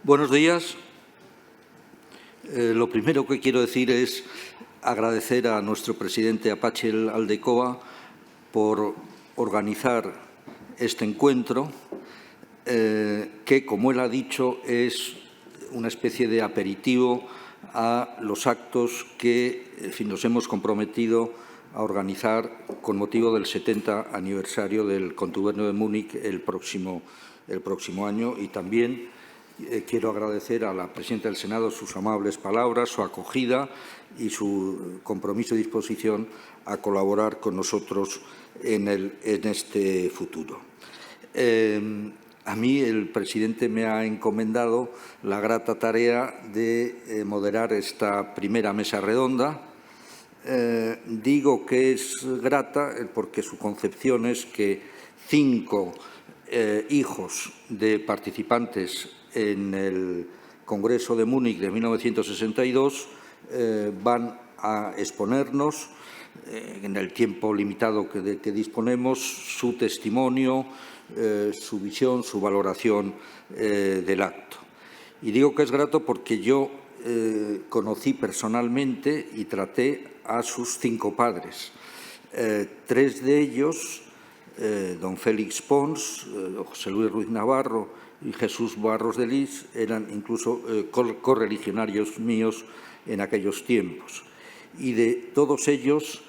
Buenos días. Lo primero que quiero decir es agradecer a nuestro presidente Apache Aldecoa por organizar este encuentro, que, como él ha dicho, es una especie de aperitivo a los actos que nos hemos comprometido a organizar con motivo del 70 aniversario del Contubernio de Múnich el próximo año. Y también quiero agradecer a la presidenta del Senado sus amables palabras, su acogida y su compromiso y disposición a colaborar con nosotros en este futuro. A mí el presidente me ha encomendado la grata tarea de moderar esta primera mesa redonda. Digo que es grata porque su concepción es que 5 hijos de participantes en el Congreso de Múnich de 1962 van a exponernos, en el tiempo limitado de que disponemos, su testimonio, su visión, su valoración del acto. Y digo que es grato porque yo conocí personalmente y traté a sus 5 padres. 3 de ellos, don Félix Pons, José Luis Ruiz Navarro y Jesús Barros de Lis, eran incluso correligionarios míos en aquellos tiempos. Y de todos ellos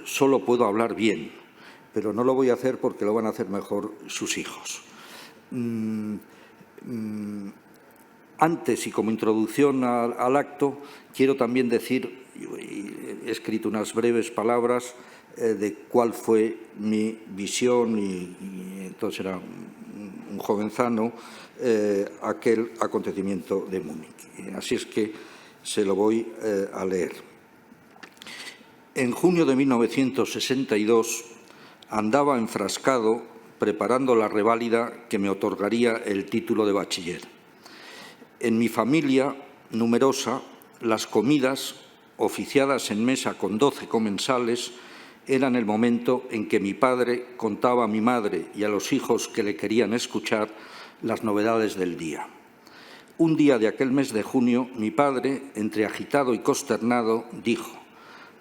solo puedo hablar bien, pero no lo voy a hacer porque lo van a hacer mejor sus hijos. Antes, y como introducción al acto, quiero también decir, he escrito unas breves palabras de cuál fue mi visión, y entonces era un jovenzano, aquel acontecimiento de Múnich. Así es que se lo voy a leer. En junio de 1962 andaba enfrascado preparando la reválida que me otorgaría el título de bachiller. En mi familia numerosa, las comidas, oficiadas en mesa con 12 comensales, eran el momento en que mi padre contaba a mi madre y a los hijos que le querían escuchar las novedades del día. Un día de aquel mes de junio, mi padre, entre agitado y consternado, dijo: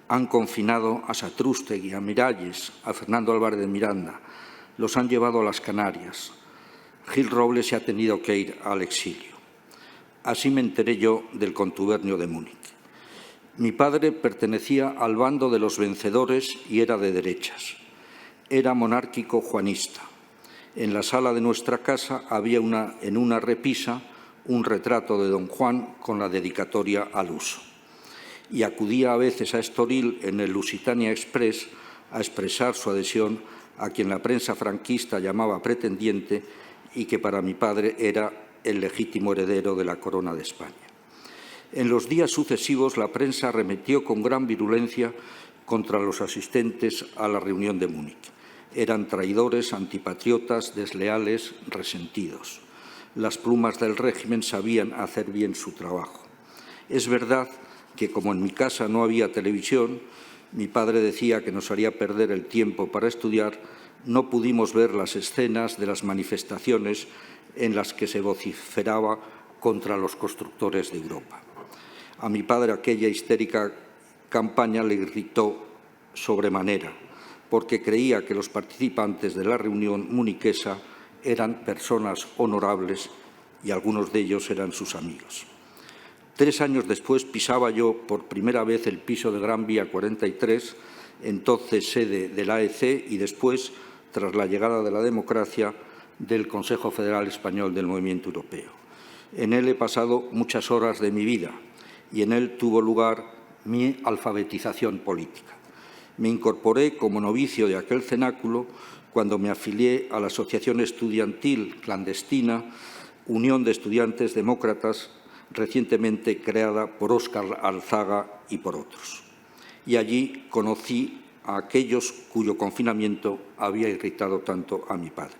«Han confinado a Satrústegui, a Miralles, a Fernando Álvarez de Miranda. Los han llevado a las Canarias. Gil Robles se ha tenido que ir al exilio». Así me enteré yo del Contubernio de Múnich. Mi padre pertenecía al bando de los vencedores y era de derechas. Era monárquico juanista. En la sala de nuestra casa había en una repisa un retrato de don Juan con la dedicatoria al uso. Y acudía a veces a Estoril en el Lusitania Express a expresar su adhesión a quien la prensa franquista llamaba pretendiente y que para mi padre era el legítimo heredero de la corona de España. En los días sucesivos, la prensa arremetió con gran virulencia contra los asistentes a la reunión de Múnich. Eran traidores, antipatriotas, desleales, resentidos. Las plumas del régimen sabían hacer bien su trabajo. Es verdad que, como en mi casa no había televisión, mi padre decía que nos haría perder el tiempo para estudiar, no pudimos ver las escenas de las manifestaciones en las que se vociferaba contra los constructores de Europa. A mi padre aquella histérica campaña le irritó sobremanera, porque creía que los participantes de la reunión muniquesa eran personas honorables y algunos de ellos eran sus amigos. 3 años después pisaba yo por primera vez el piso de Gran Vía 43, entonces sede del AEC, y después, tras la llegada de la democracia, del Consejo Federal Español del Movimiento Europeo. En él he pasado muchas horas de mi vida y en él tuvo lugar mi alfabetización política. Me incorporé como novicio de aquel cenáculo cuando me afilié a la asociación estudiantil clandestina Unión de Estudiantes Demócratas, recientemente creada por Óscar Alzaga y por otros. Y allí conocí a aquellos cuyo confinamiento había irritado tanto a mi padre.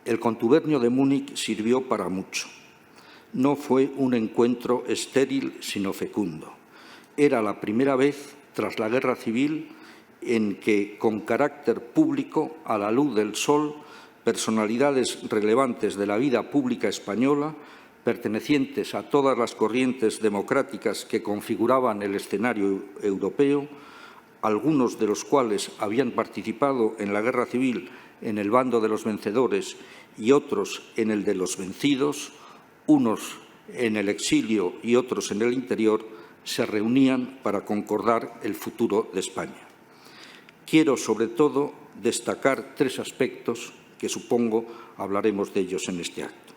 El Contubernio de Múnich sirvió para mucho. No fue un encuentro estéril, sino fecundo. Era la primera vez, tras la Guerra Civil, en que, con carácter público, a la luz del sol, personalidades relevantes de la vida pública española pertenecientes a todas las corrientes democráticas que configuraban el escenario europeo, algunos de los cuales habían participado en la guerra civil en el bando de los vencedores y otros en el de los vencidos, unos en el exilio y otros en el interior, se reunían para concordar el futuro de España. Quiero, sobre todo, destacar tres aspectos que supongo hablaremos de ellos en este acto.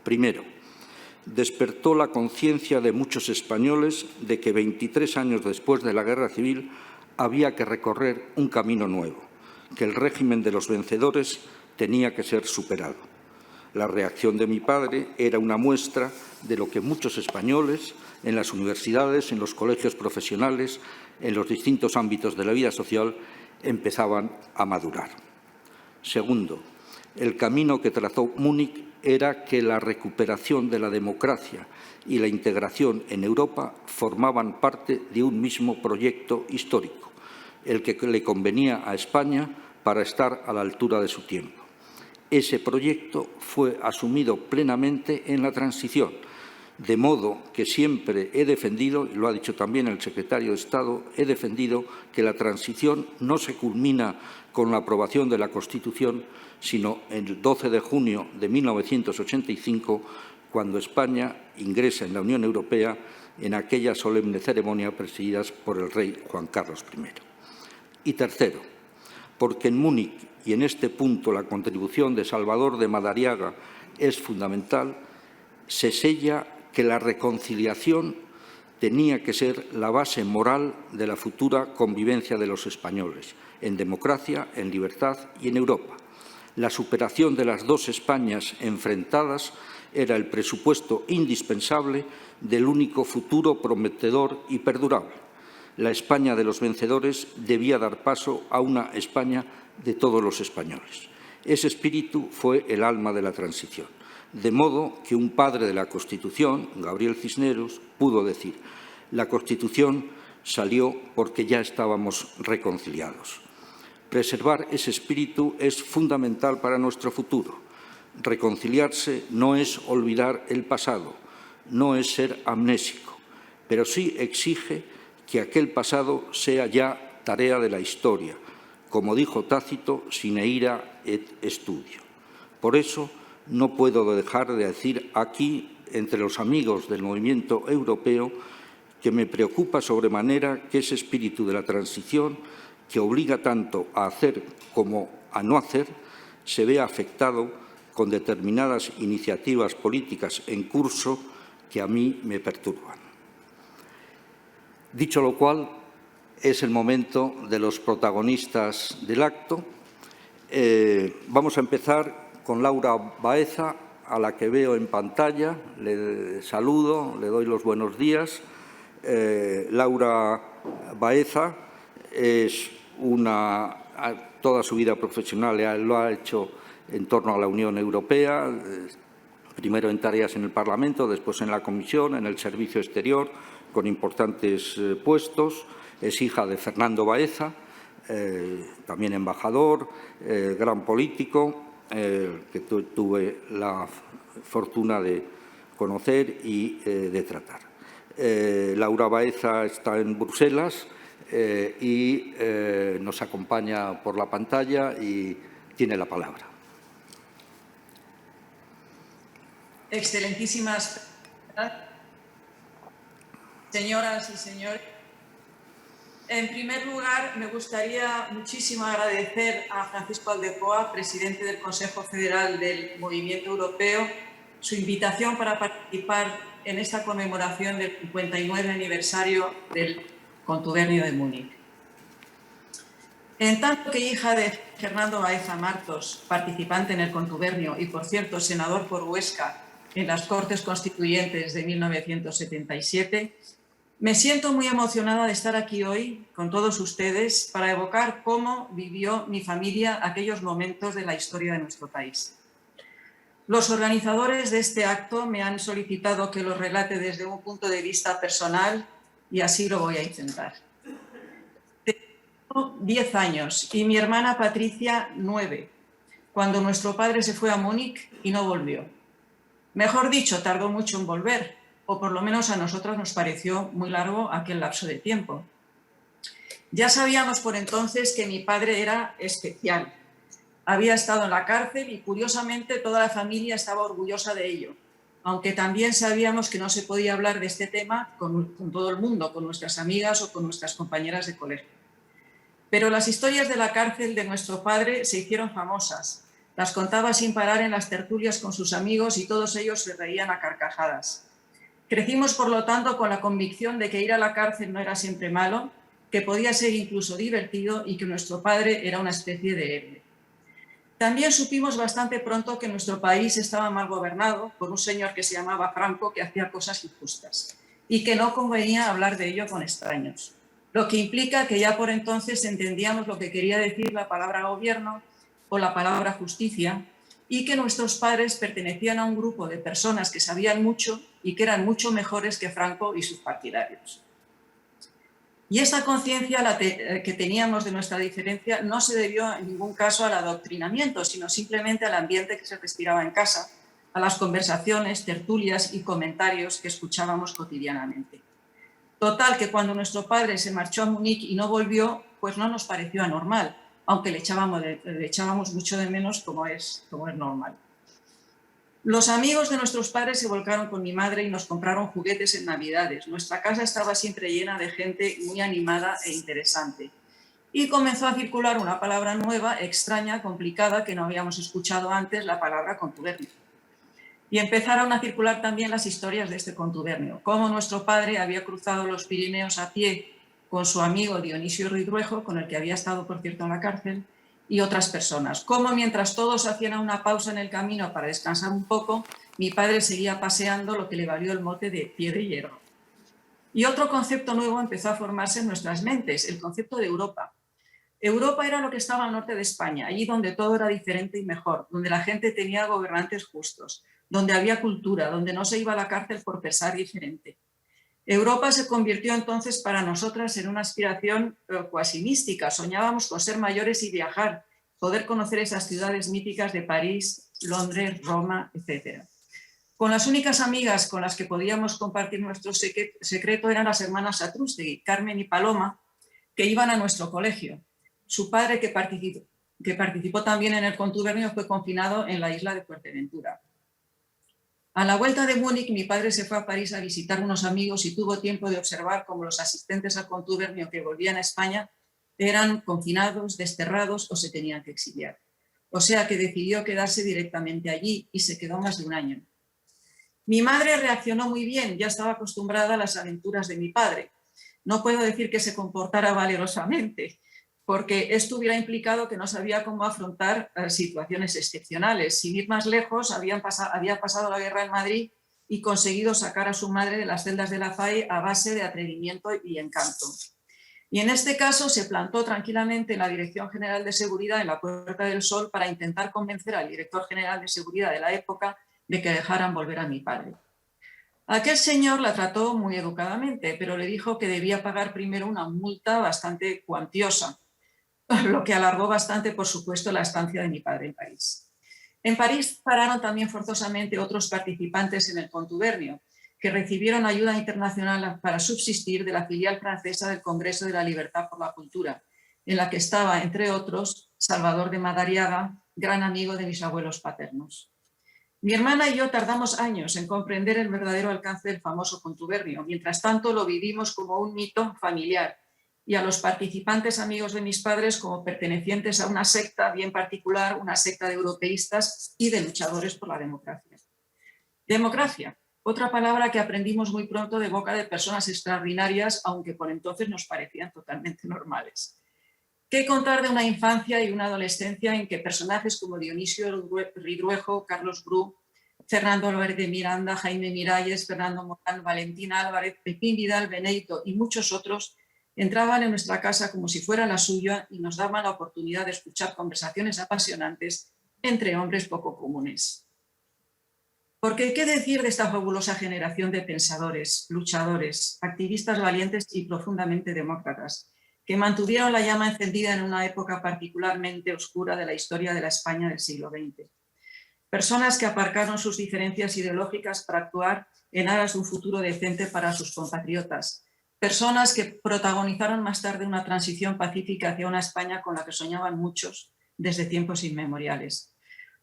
Primero, despertó la conciencia de muchos españoles de que 23 años después de la Guerra Civil había que recorrer un camino nuevo, que el régimen de los vencedores tenía que ser superado. La reacción de mi padre era una muestra de lo que muchos españoles en las universidades, en los colegios profesionales, en los distintos ámbitos de la vida social, empezaban a madurar. Segundo, el camino que trazó Múnich era que la recuperación de la democracia y la integración en Europa formaban parte de un mismo proyecto histórico, el que le convenía a España para estar a la altura de su tiempo. Ese proyecto fue asumido plenamente en la transición, de modo que siempre he defendido, y lo ha dicho también el secretario de Estado, he defendido que la transición no se culmina con la aprobación de la Constitución, sino el 12 de junio de 1985, cuando España ingresa en la Unión Europea en aquella solemne ceremonia presidida por el rey Juan Carlos I. Y tercero, porque en Múnich, y en este punto la contribución de Salvador de Madariaga es fundamental, se sella que la reconciliación tenía que ser la base moral de la futura convivencia de los españoles, en democracia, en libertad y en Europa. La superación de las dos Españas enfrentadas era el presupuesto indispensable del único futuro prometedor y perdurable. La España de los vencedores debía dar paso a una España de todos los españoles. Ese espíritu fue el alma de la transición. De modo que un padre de la Constitución, Gabriel Cisneros, pudo decir: la Constitución salió porque ya estábamos reconciliados. Preservar ese espíritu es fundamental para nuestro futuro. Reconciliarse no es olvidar el pasado, no es ser amnésico, pero sí exige que aquel pasado sea ya tarea de la historia, como dijo Tácito, sine ira et studio. Por eso, no puedo dejar de decir aquí, entre los amigos del movimiento europeo, que me preocupa sobremanera que ese espíritu de la transición, que obliga tanto a hacer como a no hacer, se vea afectado con determinadas iniciativas políticas en curso que a mí me perturban. Dicho lo cual, es el momento de los protagonistas del acto. Vamos a empezar con Laura Baeza, a la que veo en pantalla. Le saludo, le doy los buenos días. Laura Baeza es toda su vida profesional lo ha hecho en torno a la Unión Europea, primero en tareas en el Parlamento, después en la Comisión, en el Servicio Exterior, con importantes puestos. Es hija de Fernando Baeza, también embajador, gran político, que tuve la fortuna de conocer y de tratar. Laura Baeza está en Bruselas y nos acompaña por la pantalla y tiene la palabra. Excelentísimas señoras y señores, en primer lugar me gustaría muchísimo agradecer a Francisco Aldecoa, presidente del Consejo Federal del Movimiento Europeo, su invitación para participar en esta conmemoración del 59 aniversario del Contubernio de Múnich. En tanto que hija de Fernando Baeza Martos, participante en el Contubernio y, por cierto, senador por Huesca en las Cortes Constituyentes de 1977, me siento muy emocionada de estar aquí hoy con todos ustedes para evocar cómo vivió mi familia aquellos momentos de la historia de nuestro país. Los organizadores de este acto me han solicitado que lo relate desde un punto de vista personal y así lo voy a intentar. Tengo 10 años y mi hermana Patricia 9, cuando nuestro padre se fue a Múnich y no volvió. Mejor dicho, tardó mucho en volver, o por lo menos a nosotros nos pareció muy largo aquel lapso de tiempo. Ya sabíamos por entonces que mi padre era especial. Había estado en la cárcel y, curiosamente, toda la familia estaba orgullosa de ello, aunque también sabíamos que no se podía hablar de este tema con todo el mundo, con nuestras amigas o con nuestras compañeras de colegio. Pero las historias de la cárcel de nuestro padre se hicieron famosas. Las contaba sin parar en las tertulias con sus amigos y todos ellos se reían a carcajadas. Crecimos, por lo tanto, con la convicción de que ir a la cárcel no era siempre malo, que podía ser incluso divertido y que nuestro padre era una especie de héroe. También supimos bastante pronto que nuestro país estaba mal gobernado por un señor que se llamaba Franco, que hacía cosas injustas y que no convenía hablar de ello con extraños, lo que implica que ya por entonces entendíamos lo que quería decir la palabra gobierno o la palabra justicia, y que nuestros padres pertenecían a un grupo de personas que sabían mucho y que eran mucho mejores que Franco y sus partidarios. Y esta conciencia que teníamos de nuestra diferencia no se debió en ningún caso al adoctrinamiento, sino simplemente al ambiente que se respiraba en casa, a las conversaciones, tertulias y comentarios que escuchábamos cotidianamente. Total, que cuando nuestro padre se marchó a Múnich y no volvió, pues no nos pareció anormal, aunque le echábamos mucho de menos, como es normal. Los amigos de nuestros padres se volcaron con mi madre y nos compraron juguetes en Navidades. Nuestra casa estaba siempre llena de gente muy animada e interesante. Y comenzó a circular una palabra nueva, extraña, complicada, que no habíamos escuchado antes, la palabra contubernio. Y empezaron a circular también las historias de este contubernio, cómo nuestro padre había cruzado los Pirineos a pie con su amigo Dionisio Ridruejo, con el que había estado, por cierto, en la cárcel, y otras personas. Cómo mientras todos hacían una pausa en el camino para descansar un poco, mi padre seguía paseando, lo que le valió el mote de pie de hierro. Y otro concepto nuevo empezó a formarse en nuestras mentes, el concepto de Europa. Europa era lo que estaba al norte de España, allí donde todo era diferente y mejor, donde la gente tenía gobernantes justos, donde había cultura, donde no se iba a la cárcel por pensar diferente. Europa se convirtió entonces para nosotras en una aspiración cuasi mística. Soñábamos con ser mayores y viajar, poder conocer esas ciudades míticas de París, Londres, Roma, etc. Con las únicas amigas con las que podíamos compartir nuestro secreto eran las hermanas Satrústegui, Carmen y Paloma, que iban a nuestro colegio. Su padre, que participó también en el contubernio, fue confinado en la isla de Fuerteventura. A la vuelta de Múnich, mi padre se fue a París a visitar unos amigos y tuvo tiempo de observar cómo los asistentes al contubernio que volvían a España eran confinados, desterrados o se tenían que exiliar. O sea que decidió quedarse directamente allí y se quedó más de un año. Mi madre reaccionó muy bien, ya estaba acostumbrada a las aventuras de mi padre. No puedo decir que se comportara valerosamente, porque esto hubiera implicado que no sabía cómo afrontar situaciones excepcionales. Sin ir más lejos, había pasado la guerra en Madrid y conseguido sacar a su madre de las celdas de la FAI a base de atrevimiento y encanto. Y en este caso se plantó tranquilamente en la Dirección General de Seguridad en la Puerta del Sol para intentar convencer al director general de Seguridad de la época de que dejaran volver a mi padre. Aquel señor la trató muy educadamente, pero le dijo que debía pagar primero una multa bastante cuantiosa, lo que alargó bastante, por supuesto, la estancia de mi padre en París. En París pararon también forzosamente otros participantes en el contubernio, que recibieron ayuda internacional para subsistir de la filial francesa del Congreso de la Libertad por la Cultura, en la que estaba, entre otros, Salvador de Madariaga, gran amigo de mis abuelos paternos. Mi hermana y yo tardamos años en comprender el verdadero alcance del famoso contubernio. Mientras tanto, lo vivimos como un mito familiar y a los participantes amigos de mis padres como pertenecientes a una secta bien particular, una secta de europeístas y de luchadores por la democracia. Democracia, otra palabra que aprendimos muy pronto de boca de personas extraordinarias, aunque por entonces nos parecían totalmente normales. ¿Qué contar de una infancia y una adolescencia en que personajes como Dionisio Ridruejo, Carlos Bru, Fernando Álvarez de Miranda, Jaime Miralles, Fernando Morán, Valentín Álvarez, Pepín Vidal, Benedito y muchos otros entraban en nuestra casa como si fuera la suya y nos daban la oportunidad de escuchar conversaciones apasionantes entre hombres poco comunes? Porque ¿qué decir de esta fabulosa generación de pensadores, luchadores, activistas valientes y profundamente demócratas, que mantuvieron la llama encendida en una época particularmente oscura de la historia de la España del siglo XX? personas que aparcaron sus diferencias ideológicas para actuar en aras de un futuro decente para sus compatriotas, personas que protagonizaron más tarde una transición pacífica hacia una España con la que soñaban muchos desde tiempos inmemoriales.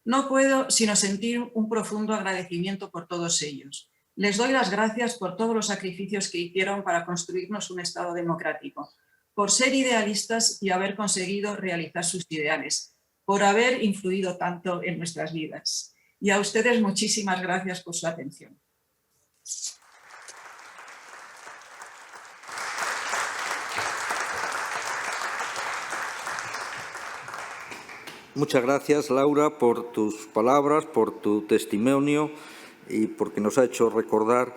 No puedo sino sentir un profundo agradecimiento por todos ellos. Les doy las gracias por todos los sacrificios que hicieron para construirnos un Estado democrático, por ser idealistas y haber conseguido realizar sus ideales, por haber influido tanto en nuestras vidas. Y a ustedes muchísimas gracias por su atención. Muchas gracias, Laura, por tus palabras, por tu testimonio y porque nos ha hecho recordar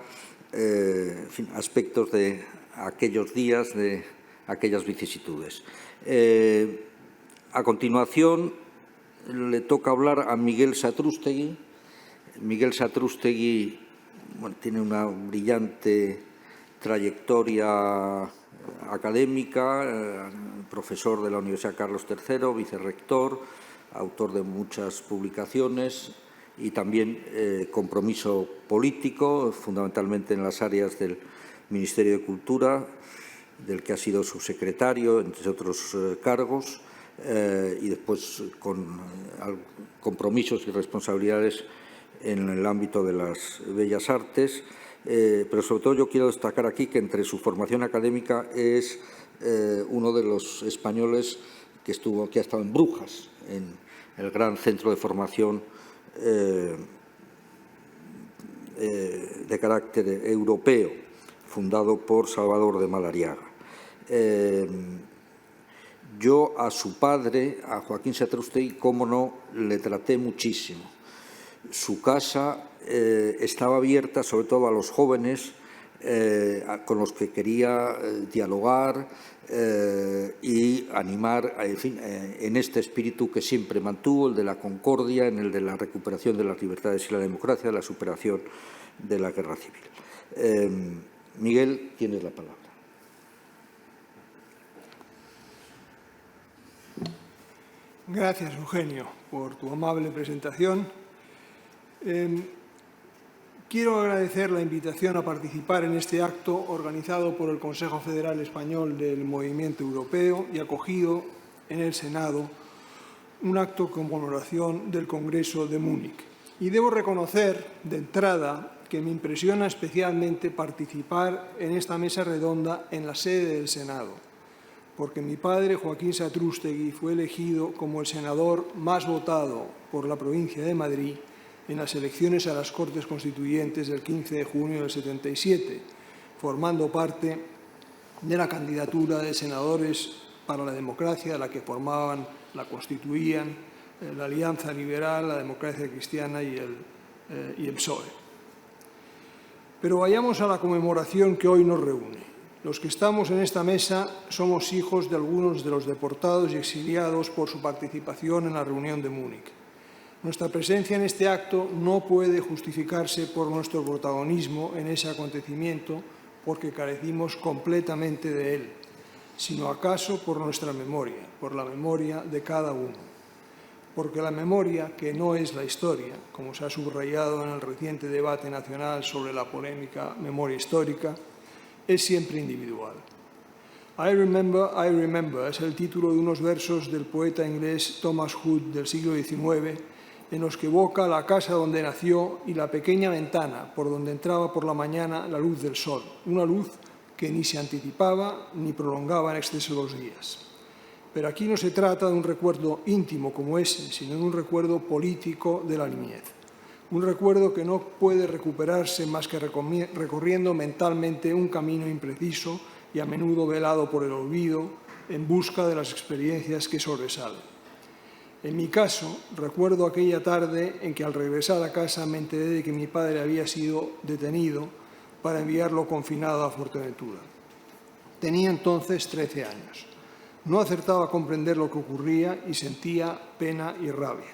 en fin, aspectos de aquellos días, de aquellas vicisitudes. A continuación, le toca hablar a Miguel Satrústegui. Miguel Satrústegui tiene una brillante trayectoria académica, profesor de la Universidad Carlos III, vicerrector, autor de muchas publicaciones y también compromiso político, fundamentalmente en las áreas del Ministerio de Cultura, del que ha sido subsecretario, entre otros cargos, y después con compromisos y responsabilidades en el ámbito de las bellas artes. Pero sobre todo yo quiero destacar aquí que entre su formación académica es uno de los españoles que ha estado en Brujas, en el gran centro de formación de carácter europeo, fundado por Salvador de Madariaga. Yo a su padre, a Joaquín Satrústegui, cómo no, le traté muchísimo. Su casa estaba abierta sobre todo a los jóvenes con los que quería dialogar y animar, en fin, en este espíritu que siempre mantuvo, el de la concordia, en el de la recuperación de las libertades y la democracia, la superación de la guerra civil. Miguel, tienes la palabra. Gracias, Eugenio, por tu amable presentación. Quiero agradecer la invitación a participar en este acto organizado por el Consejo Federal Español del Movimiento Europeo y acogido en el Senado, un acto con conmemoración del Congreso de Múnich. Y debo reconocer de entrada que me impresiona especialmente participar en esta mesa redonda en la sede del Senado, porque mi padre, Joaquín Satrústegui, fue elegido como el senador más votado por la provincia de Madrid en las elecciones a las Cortes Constituyentes del 15 de junio del 77, formando parte de la candidatura de senadores para la democracia, la que formaban, la constituían, la Alianza Liberal, la Democracia Cristiana y el PSOE. Pero vayamos a la conmemoración que hoy nos reúne. Los que estamos en esta mesa somos hijos de algunos de los deportados y exiliados por su participación en la reunión de Múnich. Nuestra presencia en este acto no puede justificarse por nuestro protagonismo en ese acontecimiento porque carecimos completamente de él, sino acaso por nuestra memoria, por la memoria de cada uno. Porque la memoria, que no es la historia, como se ha subrayado en el reciente debate nacional sobre la polémica memoria histórica, es siempre individual. I Remember es el título de unos versos del poeta inglés Thomas Hood del siglo XIX, en los que evoca la casa donde nació y la pequeña ventana por donde entraba por la mañana la luz del sol, una luz que ni se anticipaba ni prolongaba en exceso los días. Pero aquí no se trata de un recuerdo íntimo como ese, sino de un recuerdo político de la niñez. Un recuerdo que no puede recuperarse más que recorriendo mentalmente un camino impreciso y a menudo velado por el olvido en busca de las experiencias que sobresalen. En mi caso, recuerdo aquella tarde en que al regresar a casa me enteré de que mi padre había sido detenido para enviarlo confinado a Fuerteventura. Tenía entonces 13 años. No acertaba a comprender lo que ocurría y sentía pena y rabia.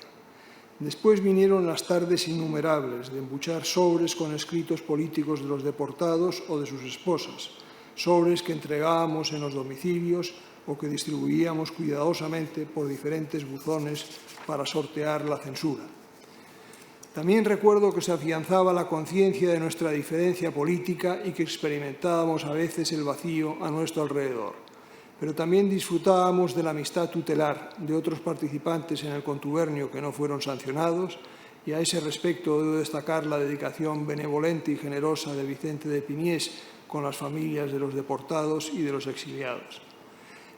Después vinieron las tardes innumerables de embuchar sobres con escritos políticos de los deportados o de sus esposas, sobres que entregábamos en los domicilios o que distribuíamos cuidadosamente por diferentes buzones para sortear la censura. También recuerdo que se afianzaba la conciencia de nuestra diferencia política y que experimentábamos a veces el vacío a nuestro alrededor. Pero también disfrutábamos de la amistad tutelar de otros participantes en el contubernio que no fueron sancionados, y a ese respecto debo destacar la dedicación benevolente y generosa de Vicente de Piniés con las familias de los deportados y de los exiliados,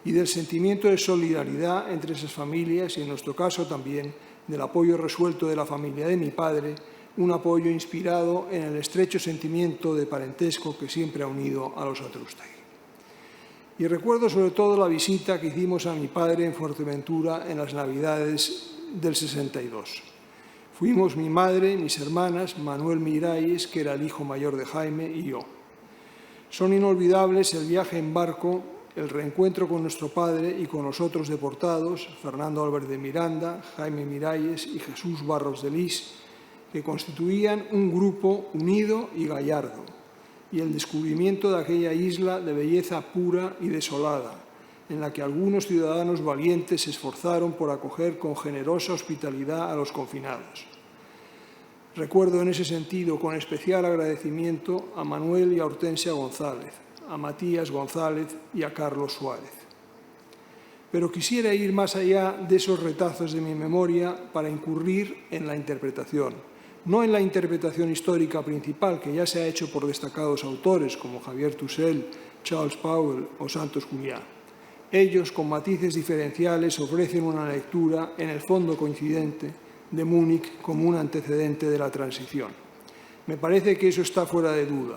y del sentimiento de solidaridad entre esas familias y, en nuestro caso también, del apoyo resuelto de la familia de mi padre, un apoyo inspirado en el estrecho sentimiento de parentesco que siempre ha unido a los Atrústegui. Y recuerdo sobre todo la visita que hicimos a mi padre en Fuerteventura en las Navidades del 62. Fuimos mi madre, mis hermanas, Manuel Miralles, que era el hijo mayor de Jaime, y yo. Son inolvidables el viaje en barco, el reencuentro con nuestro padre y con los otros deportados, Fernando Álvarez de Miranda, Jaime Miralles y Jesús Barros de Lis, que constituían un grupo unido y gallardo, y el descubrimiento de aquella isla de belleza pura y desolada, en la que algunos ciudadanos valientes se esforzaron por acoger con generosa hospitalidad a los confinados. Recuerdo en ese sentido con especial agradecimiento a Manuel y a Hortensia González, a Matías González y a Carlos Suárez. Pero quisiera ir más allá de esos retazos de mi memoria para incurrir en la interpretación, no en la interpretación histórica principal que ya se ha hecho por destacados autores como Javier Tussell, Charles Powell o Santos Juliá. Ellos, con matices diferenciales, ofrecen una lectura, en el fondo coincidente, de Múnich como un antecedente de la transición. Me parece que eso está fuera de duda.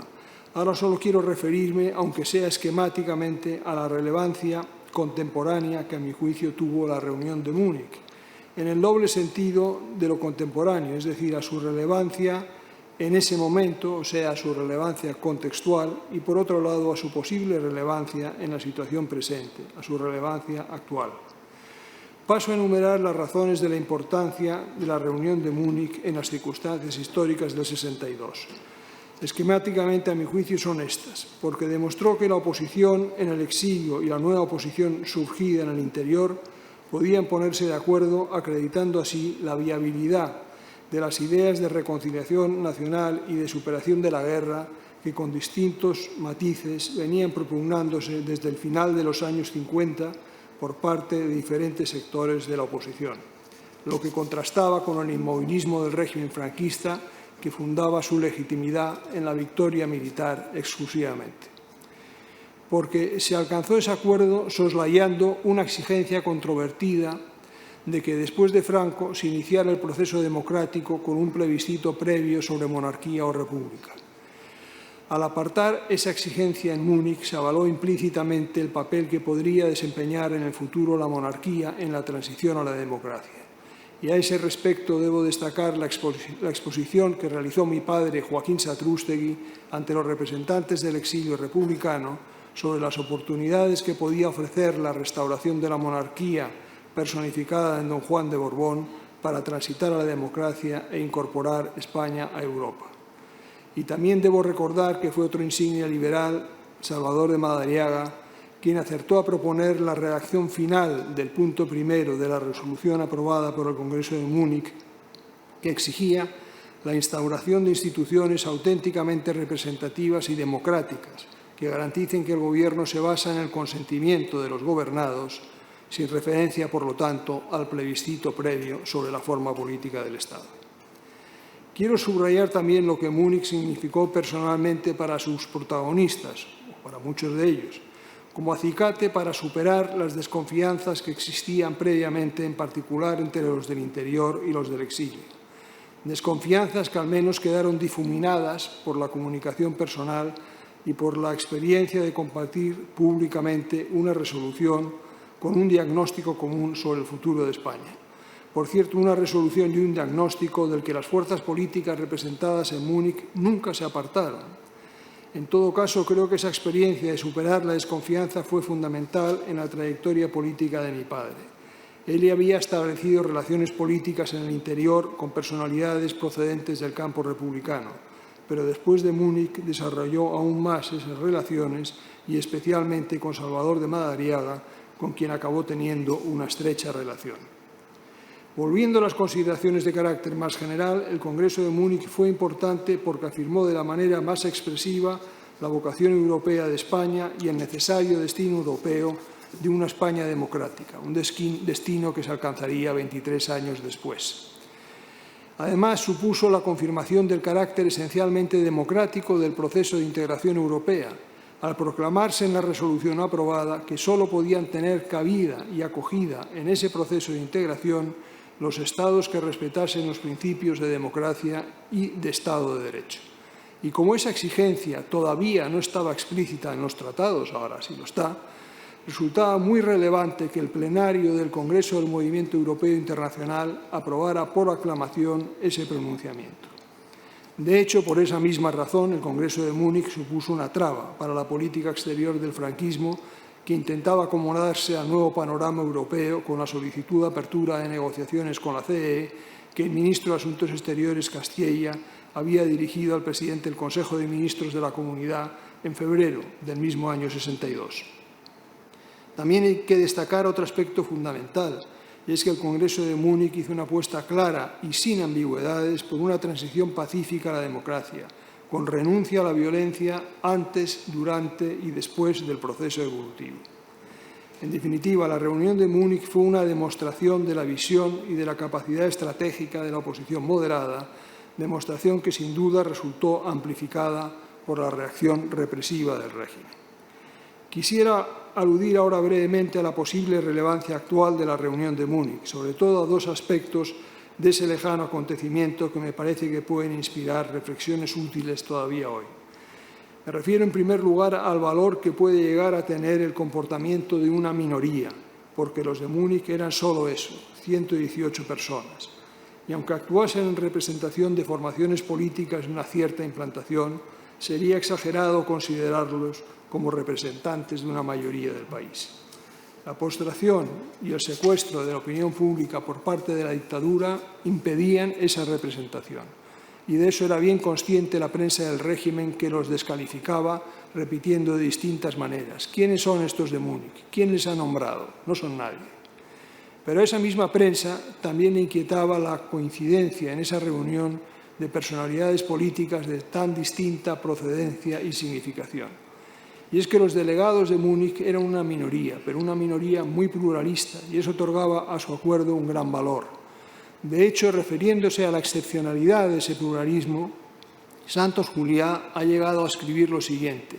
Ahora solo quiero referirme, aunque sea esquemáticamente, a la relevancia contemporánea que a mi juicio tuvo la reunión de Múnich, en el doble sentido de lo contemporáneo, es decir, a su relevancia en ese momento, o sea, a su relevancia contextual, y por otro lado a su posible relevancia en la situación presente, a su relevancia actual. Paso a enumerar las razones de la importancia de la reunión de Múnich en las circunstancias históricas del 62. Esquemáticamente, a mi juicio, son estas, porque demostró que la oposición en el exilio y la nueva oposición surgida en el interior podían ponerse de acuerdo, acreditando así la viabilidad de las ideas de reconciliación nacional y de superación de la guerra que con distintos matices venían propugnándose desde el final de los años 50 por parte de diferentes sectores de la oposición, lo que contrastaba con el inmovilismo del régimen franquista que fundaba su legitimidad en la victoria militar exclusivamente. Porque se alcanzó ese acuerdo soslayando una exigencia controvertida de que después de Franco se iniciara el proceso democrático con un plebiscito previo sobre monarquía o república. Al apartar esa exigencia en Múnich se avaló implícitamente el papel que podría desempeñar en el futuro la monarquía en la transición a la democracia. Y a ese respecto debo destacar la exposición que realizó mi padre, Joaquín Satrústegui, ante los representantes del exilio republicano sobre las oportunidades que podía ofrecer la restauración de la monarquía personificada en don Juan de Borbón para transitar a la democracia e incorporar España a Europa. Y también debo recordar que fue otro insignia liberal, Salvador de Madariaga, quien acertó a proponer la redacción final del punto primero de la resolución aprobada por el Congreso de Múnich, que exigía la instauración de instituciones auténticamente representativas y democráticas, que garanticen que el gobierno se basa en el consentimiento de los gobernados, sin referencia, por lo tanto, al plebiscito previo sobre la forma política del Estado. Quiero subrayar también lo que Múnich significó personalmente para sus protagonistas, o para muchos de ellos, como acicate para superar las desconfianzas que existían previamente, en particular entre los del interior y los del exilio. Desconfianzas que al menos quedaron difuminadas por la comunicación personal y por la experiencia de compartir públicamente una resolución con un diagnóstico común sobre el futuro de España. Por cierto, una resolución y un diagnóstico del que las fuerzas políticas representadas en Múnich nunca se apartaron. En todo caso, creo que esa experiencia de superar la desconfianza fue fundamental en la trayectoria política de mi padre. Él había establecido relaciones políticas en el interior con personalidades procedentes del campo republicano, pero después de Múnich desarrolló aún más esas relaciones y especialmente con Salvador de Madariaga, con quien acabó teniendo una estrecha relación. Volviendo a las consideraciones de carácter más general, el Congreso de Múnich fue importante porque afirmó de la manera más expresiva la vocación europea de España y el necesario destino europeo de una España democrática, un destino que se alcanzaría 23 años después. Además, supuso la confirmación del carácter esencialmente democrático del proceso de integración europea, al proclamarse en la resolución aprobada que solo podían tener cabida y acogida en ese proceso de integración los Estados que respetasen los principios de democracia y de Estado de Derecho. Y como esa exigencia todavía no estaba explícita en los tratados, ahora sí lo está, resultaba muy relevante que el plenario del Congreso del Movimiento Europeo Internacional aprobara por aclamación ese pronunciamiento. De hecho, por esa misma razón, el Congreso de Múnich supuso una traba para la política exterior del franquismo que intentaba acomodarse al nuevo panorama europeo con la solicitud de apertura de negociaciones con la CEE que el ministro de Asuntos Exteriores Castilla había dirigido al presidente del Consejo de Ministros de la Comunidad en febrero del mismo año 62. También hay que destacar otro aspecto fundamental, y es que el Congreso de Múnich hizo una apuesta clara y sin ambigüedades por una transición pacífica a la democracia, con renuncia a la violencia antes, durante y después del proceso evolutivo. En definitiva, la reunión de Múnich fue una demostración de la visión y de la capacidad estratégica de la oposición moderada, demostración que sin duda resultó amplificada por la reacción represiva del régimen. Quisiera aludir ahora brevemente a la posible relevancia actual de la reunión de Múnich, sobre todo a dos aspectos de ese lejano acontecimiento que me parece que pueden inspirar reflexiones útiles todavía hoy. Me refiero en primer lugar al valor que puede llegar a tener el comportamiento de una minoría, porque los de Múnich eran solo eso, 118 personas. Y aunque actuasen en representación de formaciones políticas de una cierta implantación, sería exagerado considerarlos como representantes de una mayoría del país. La postración y el secuestro de la opinión pública por parte de la dictadura impedían esa representación. Y de eso era bien consciente la prensa del régimen, que los descalificaba repitiendo de distintas maneras. ¿Quiénes son estos de Múnich? ¿Quién les ha nombrado? No son nadie. Pero esa misma prensa también le inquietaba la coincidencia en esa reunión de personalidades políticas de tan distinta procedencia y significación. Y es que los delegados de Múnich eran una minoría, pero una minoría muy pluralista, y eso otorgaba a su acuerdo un gran valor. De hecho, refiriéndose a la excepcionalidad de ese pluralismo, Santos Juliá ha llegado a escribir lo siguiente: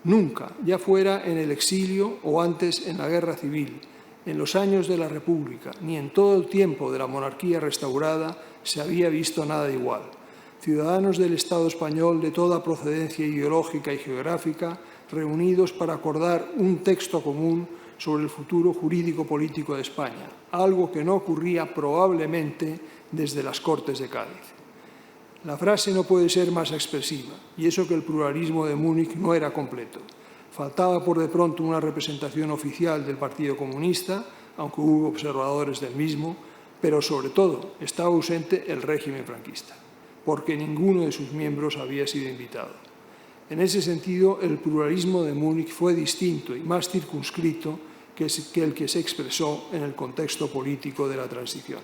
nunca, ya fuera en el exilio o antes en la guerra civil, en los años de la República, ni en todo el tiempo de la monarquía restaurada, se había visto nada igual. Ciudadanos del Estado español de toda procedencia ideológica y geográfica, reunidos para acordar un texto común sobre el futuro jurídico-político de España, algo que no ocurría probablemente desde las Cortes de Cádiz. La frase no puede ser más expresiva, y eso que el pluralismo de Múnich no era completo. Faltaba por de pronto una representación oficial del Partido Comunista, aunque hubo observadores del mismo, pero sobre todo estaba ausente el régimen franquista, porque ninguno de sus miembros había sido invitado. En ese sentido, el pluralismo de Múnich fue distinto y más circunscrito que el que se expresó en el contexto político de la transición.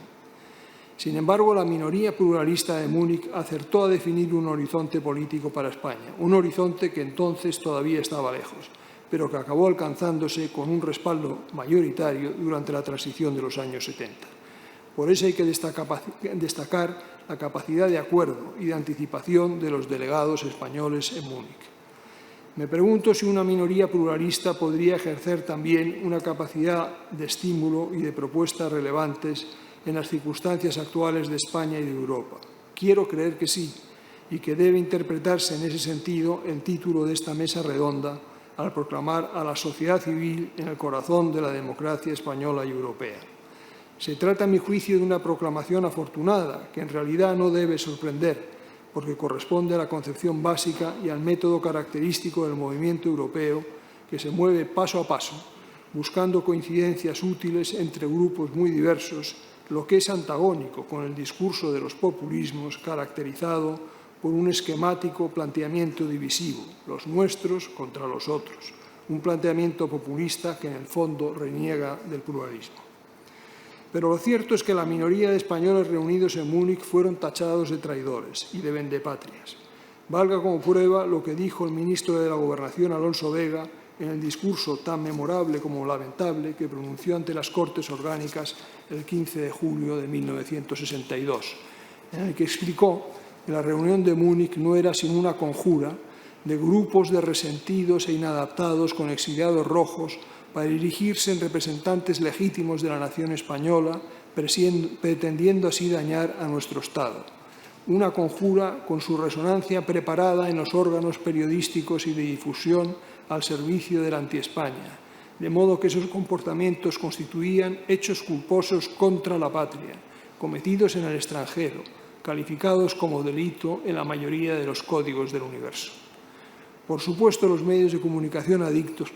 Sin embargo, la minoría pluralista de Múnich acertó a definir un horizonte político para España, un horizonte que entonces todavía estaba lejos, pero que acabó alcanzándose con un respaldo mayoritario durante la transición de los años 70. Por eso hay que destacar la capacidad de acuerdo y de anticipación de los delegados españoles en Múnich. Me pregunto si una minoría pluralista podría ejercer también una capacidad de estímulo y de propuestas relevantes en las circunstancias actuales de España y de Europa. Quiero creer que sí, y que debe interpretarse en ese sentido el título de esta mesa redonda al proclamar a la sociedad civil en el corazón de la democracia española y europea. Se trata, a mi juicio, de una proclamación afortunada, que en realidad no debe sorprender, porque corresponde a la concepción básica y al método característico del movimiento europeo, que se mueve paso a paso, buscando coincidencias útiles entre grupos muy diversos, lo que es antagónico con el discurso de los populismos caracterizado por un esquemático planteamiento divisivo, los nuestros contra los otros, un planteamiento populista que en el fondo reniega del pluralismo. Pero lo cierto es que la minoría de españoles reunidos en Múnich fueron tachados de traidores y de vendepatrias. Valga como prueba lo que dijo el ministro de la Gobernación, Alonso Vega, en el discurso tan memorable como lamentable que pronunció ante las Cortes Orgánicas el 15 de julio de 1962, en el que explicó que la reunión de Múnich no era sino una conjura de grupos de resentidos e inadaptados con exiliados rojos para erigirse en representantes legítimos de la nación española, pretendiendo así dañar a nuestro Estado. Una conjura con su resonancia preparada en los órganos periodísticos y de difusión al servicio de la anti-España, de modo que esos comportamientos constituían hechos culposos contra la patria, cometidos en el extranjero, calificados como delito en la mayoría de los códigos del universo. Por supuesto, los medios de comunicación adictos,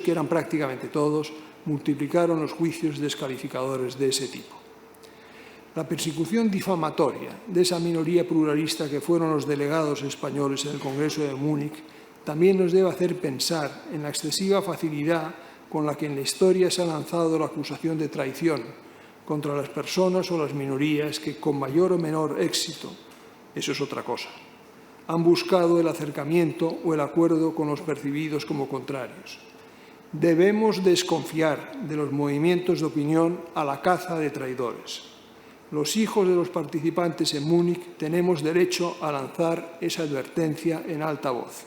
que eran prácticamente todos, multiplicaron los juicios descalificadores de ese tipo. La persecución difamatoria de esa minoría pluralista que fueron los delegados españoles en el Congreso de Múnich también nos debe hacer pensar en la excesiva facilidad con la que en la historia se ha lanzado la acusación de traición contra las personas o las minorías que, con mayor o menor éxito, eso es otra cosa, han buscado el acercamiento o el acuerdo con los percibidos como contrarios. Debemos desconfiar de los movimientos de opinión a la caza de traidores. Los hijos de los participantes en Múnich tenemos derecho a lanzar esa advertencia en alta voz.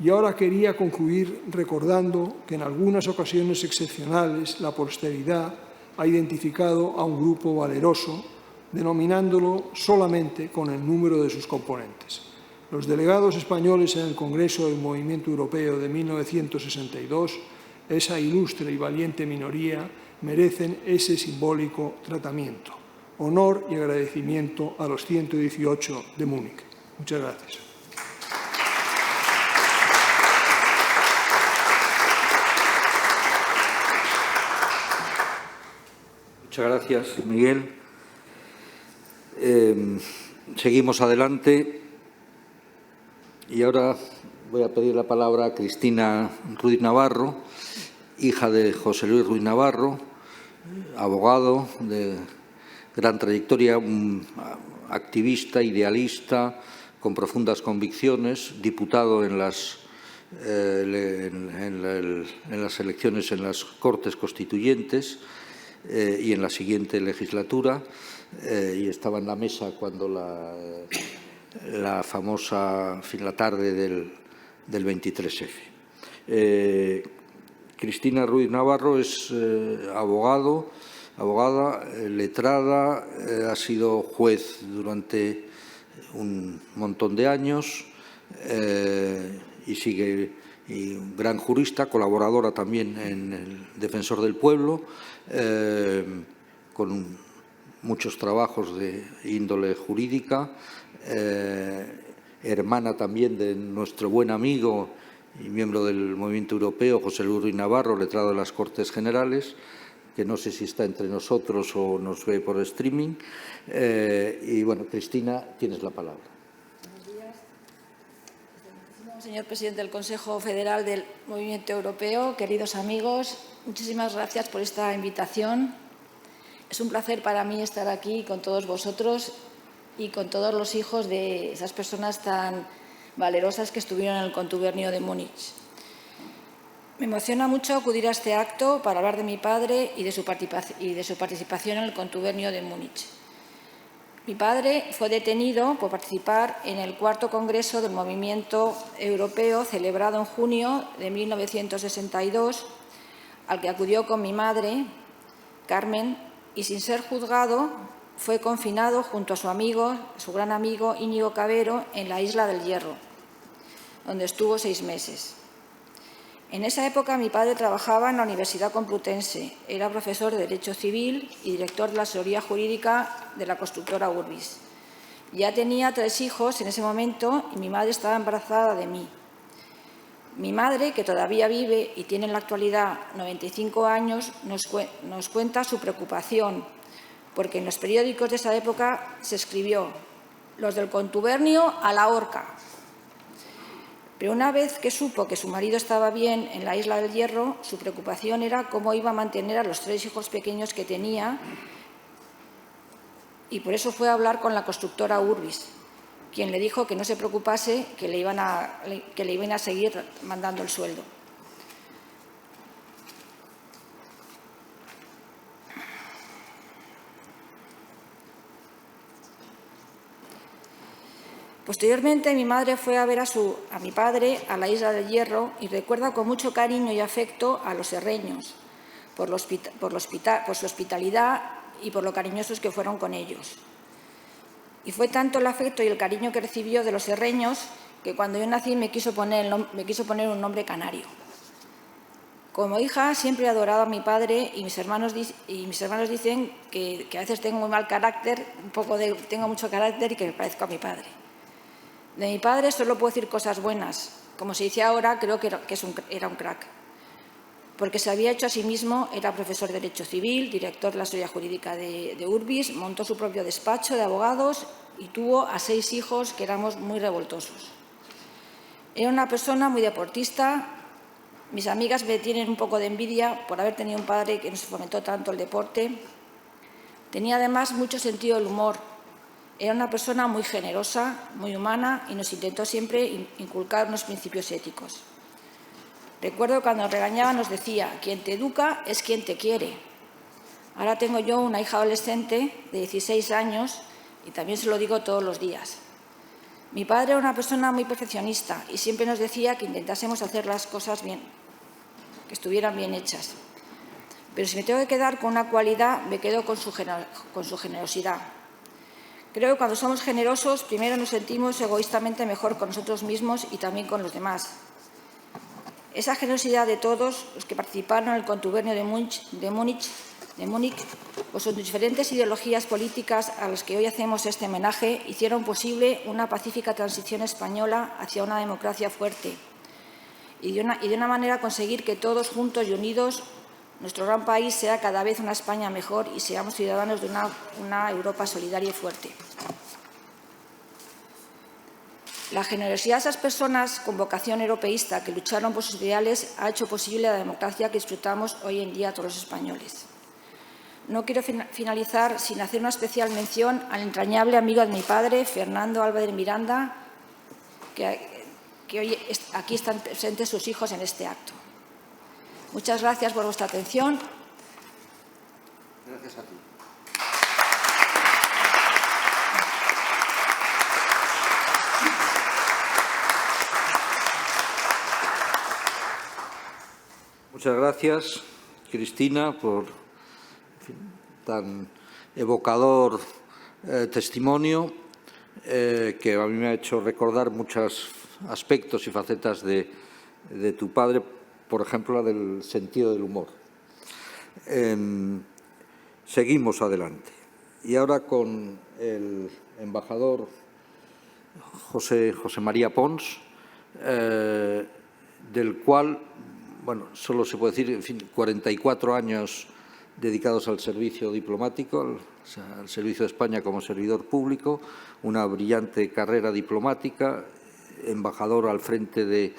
Y ahora quería concluir recordando que en algunas ocasiones excepcionales la posteridad ha identificado a un grupo valeroso, denominándolo solamente con el número de sus componentes. Los delegados españoles en el Congreso del Movimiento Europeo de 1962, esa ilustre y valiente minoría, merecen ese simbólico tratamiento. Honor y agradecimiento a los 118 de Múnich. Muchas gracias. Muchas gracias, Miguel. Seguimos adelante y ahora voy a pedir la palabra a Cristina Ruiz Navarro, hija de José Luis Ruiz Navarro, abogado de gran trayectoria, un activista, idealista, con profundas convicciones, diputado en las elecciones en las Cortes Constituyentes y en la siguiente legislatura, y estaba en la mesa cuando la famosa la tarde del 23F. Cristina Ruiz Navarro es abogada, letrada, ha sido juez durante un montón de años y un gran jurista, colaboradora también en el Defensor del Pueblo, con muchos trabajos de índole jurídica, hermana también de nuestro buen amigo y miembro del Movimiento Europeo, José Luis Ruiz Navarro, letrado de las Cortes Generales, que no sé si está entre nosotros o nos ve por streaming. Y bueno, Cristina, tienes la palabra. Buenos días. Señor presidente del Consejo Federal del Movimiento Europeo, queridos amigos, muchísimas gracias por esta invitación. Es un placer para mí estar aquí con todos vosotros y con todos los hijos de esas personas tan valerosas que estuvieron en el contubernio de Múnich. Me emociona mucho acudir a este acto para hablar de mi padre y de su participación en el contubernio de Múnich. Mi padre fue detenido por participar en el cuarto Congreso del Movimiento Europeo celebrado en junio de 1962, al que acudió con mi madre, Carmen, y sin ser juzgado fue confinado junto a su gran amigo Íñigo Cabero, en la Isla del Hierro, donde estuvo 6 meses. En esa época mi padre trabajaba en la Universidad Complutense, era profesor de Derecho Civil y director de la asesoría jurídica de la constructora Urbis. Ya tenía 3 hijos en ese momento y mi madre estaba embarazada de mí. Mi madre, que todavía vive y tiene en la actualidad 95 años, nos cuenta su preocupación, porque en los periódicos de esa época se escribió: los del contubernio a la horca. Pero una vez que supo que su marido estaba bien en la Isla del Hierro, su preocupación era cómo iba a mantener a los 3 hijos pequeños que tenía, y por eso fue a hablar con la constructora Urbis, quien le dijo que no se preocupase, que le iban a seguir mandando el sueldo. Posteriormente, mi madre fue a ver a mi padre a la Isla del Hierro y recuerda con mucho cariño y afecto a los herreños, por su hospitalidad y por lo cariñosos que fueron con ellos. Y fue tanto el afecto y el cariño que recibió de los herreños que cuando yo nací me quiso poner un nombre canario. Como hija siempre he adorado a mi padre y mis hermanos dicen que a veces tengo muy mal carácter, tengo mucho carácter y que me parezco a mi padre. De mi padre solo puedo decir cosas buenas. Como se dice ahora, creo que era un crack. Porque se había hecho a sí mismo, era profesor de Derecho Civil, director de la Sociedad Jurídica de Urbis, montó su propio despacho de abogados y tuvo a 6 hijos que éramos muy revoltosos. Era una persona muy deportista. Mis amigas me tienen un poco de envidia por haber tenido un padre que nos fomentó tanto el deporte. Tenía además mucho sentido del humor. Era una persona muy generosa, muy humana y nos intentó siempre inculcar unos principios éticos. Recuerdo cuando nos regañaba nos decía: quien te educa es quien te quiere. Ahora tengo yo una hija adolescente de 16 años y también se lo digo todos los días. Mi padre era una persona muy perfeccionista y siempre nos decía que intentásemos hacer las cosas bien, que estuvieran bien hechas. Pero si me tengo que quedar con una cualidad, me quedo con su generosidad. Creo que cuando somos generosos, primero nos sentimos egoístamente mejor con nosotros mismos y también con los demás. Esa generosidad de todos los que participaron en el contubernio de Múnich, pues sus diferentes ideologías políticas a las que hoy hacemos este homenaje, hicieron posible una pacífica transición española hacia una democracia fuerte y de una manera conseguir que todos juntos y unidos nuestro gran país sea cada vez una España mejor y seamos ciudadanos de una Europa solidaria y fuerte. La generosidad de esas personas con vocación europeísta que lucharon por sus ideales ha hecho posible la democracia que disfrutamos hoy en día todos los españoles. No quiero finalizar sin hacer una especial mención al entrañable amigo de mi padre, Fernando Álvarez Miranda, que hoy aquí están presentes sus hijos en este acto. Muchas gracias por vuestra atención. Gracias a ti. Muchas gracias, Cristina, por tan evocador testimonio que a mí me ha hecho recordar muchos aspectos y facetas de tu padre, por ejemplo, la del sentido del humor. Seguimos adelante. Y ahora con el embajador José María Pons, del cual, bueno, solo se puede decir, en fin, 44 años dedicados al servicio diplomático, al servicio de España como servidor público, una brillante carrera diplomática, embajador al frente de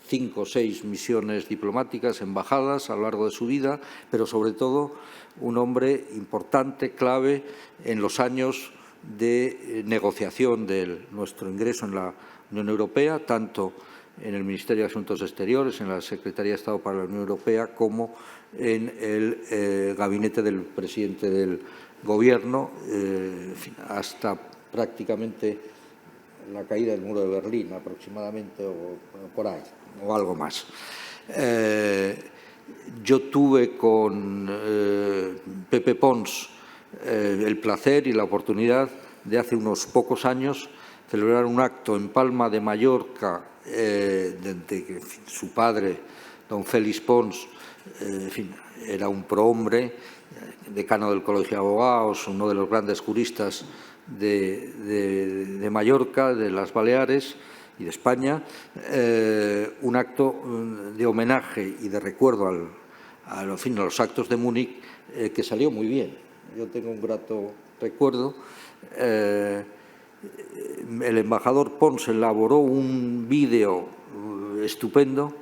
5 o 6 misiones diplomáticas, embajadas a lo largo de su vida, pero sobre todo un hombre importante, clave en los años de negociación de nuestro ingreso en la Unión Europea, tanto en el Ministerio de Asuntos Exteriores, en la Secretaría de Estado para la Unión Europea, como en el gabinete del presidente del Gobierno, hasta prácticamente la caída del muro de Berlín, aproximadamente, o por ahí, o algo más. Yo tuve con Pepe Pons el placer y la oportunidad de hace unos pocos años celebrar un acto en Palma de Mallorca, de su padre, don Félix Pons, en fin, era un prohombre, decano del Colegio de Abogados, uno de los grandes juristas de Mallorca, de las Baleares y de España, un acto de homenaje y de recuerdo a los actos de Múnich que salió muy bien. Yo tengo un grato recuerdo. El embajador Pons elaboró un vídeo estupendo.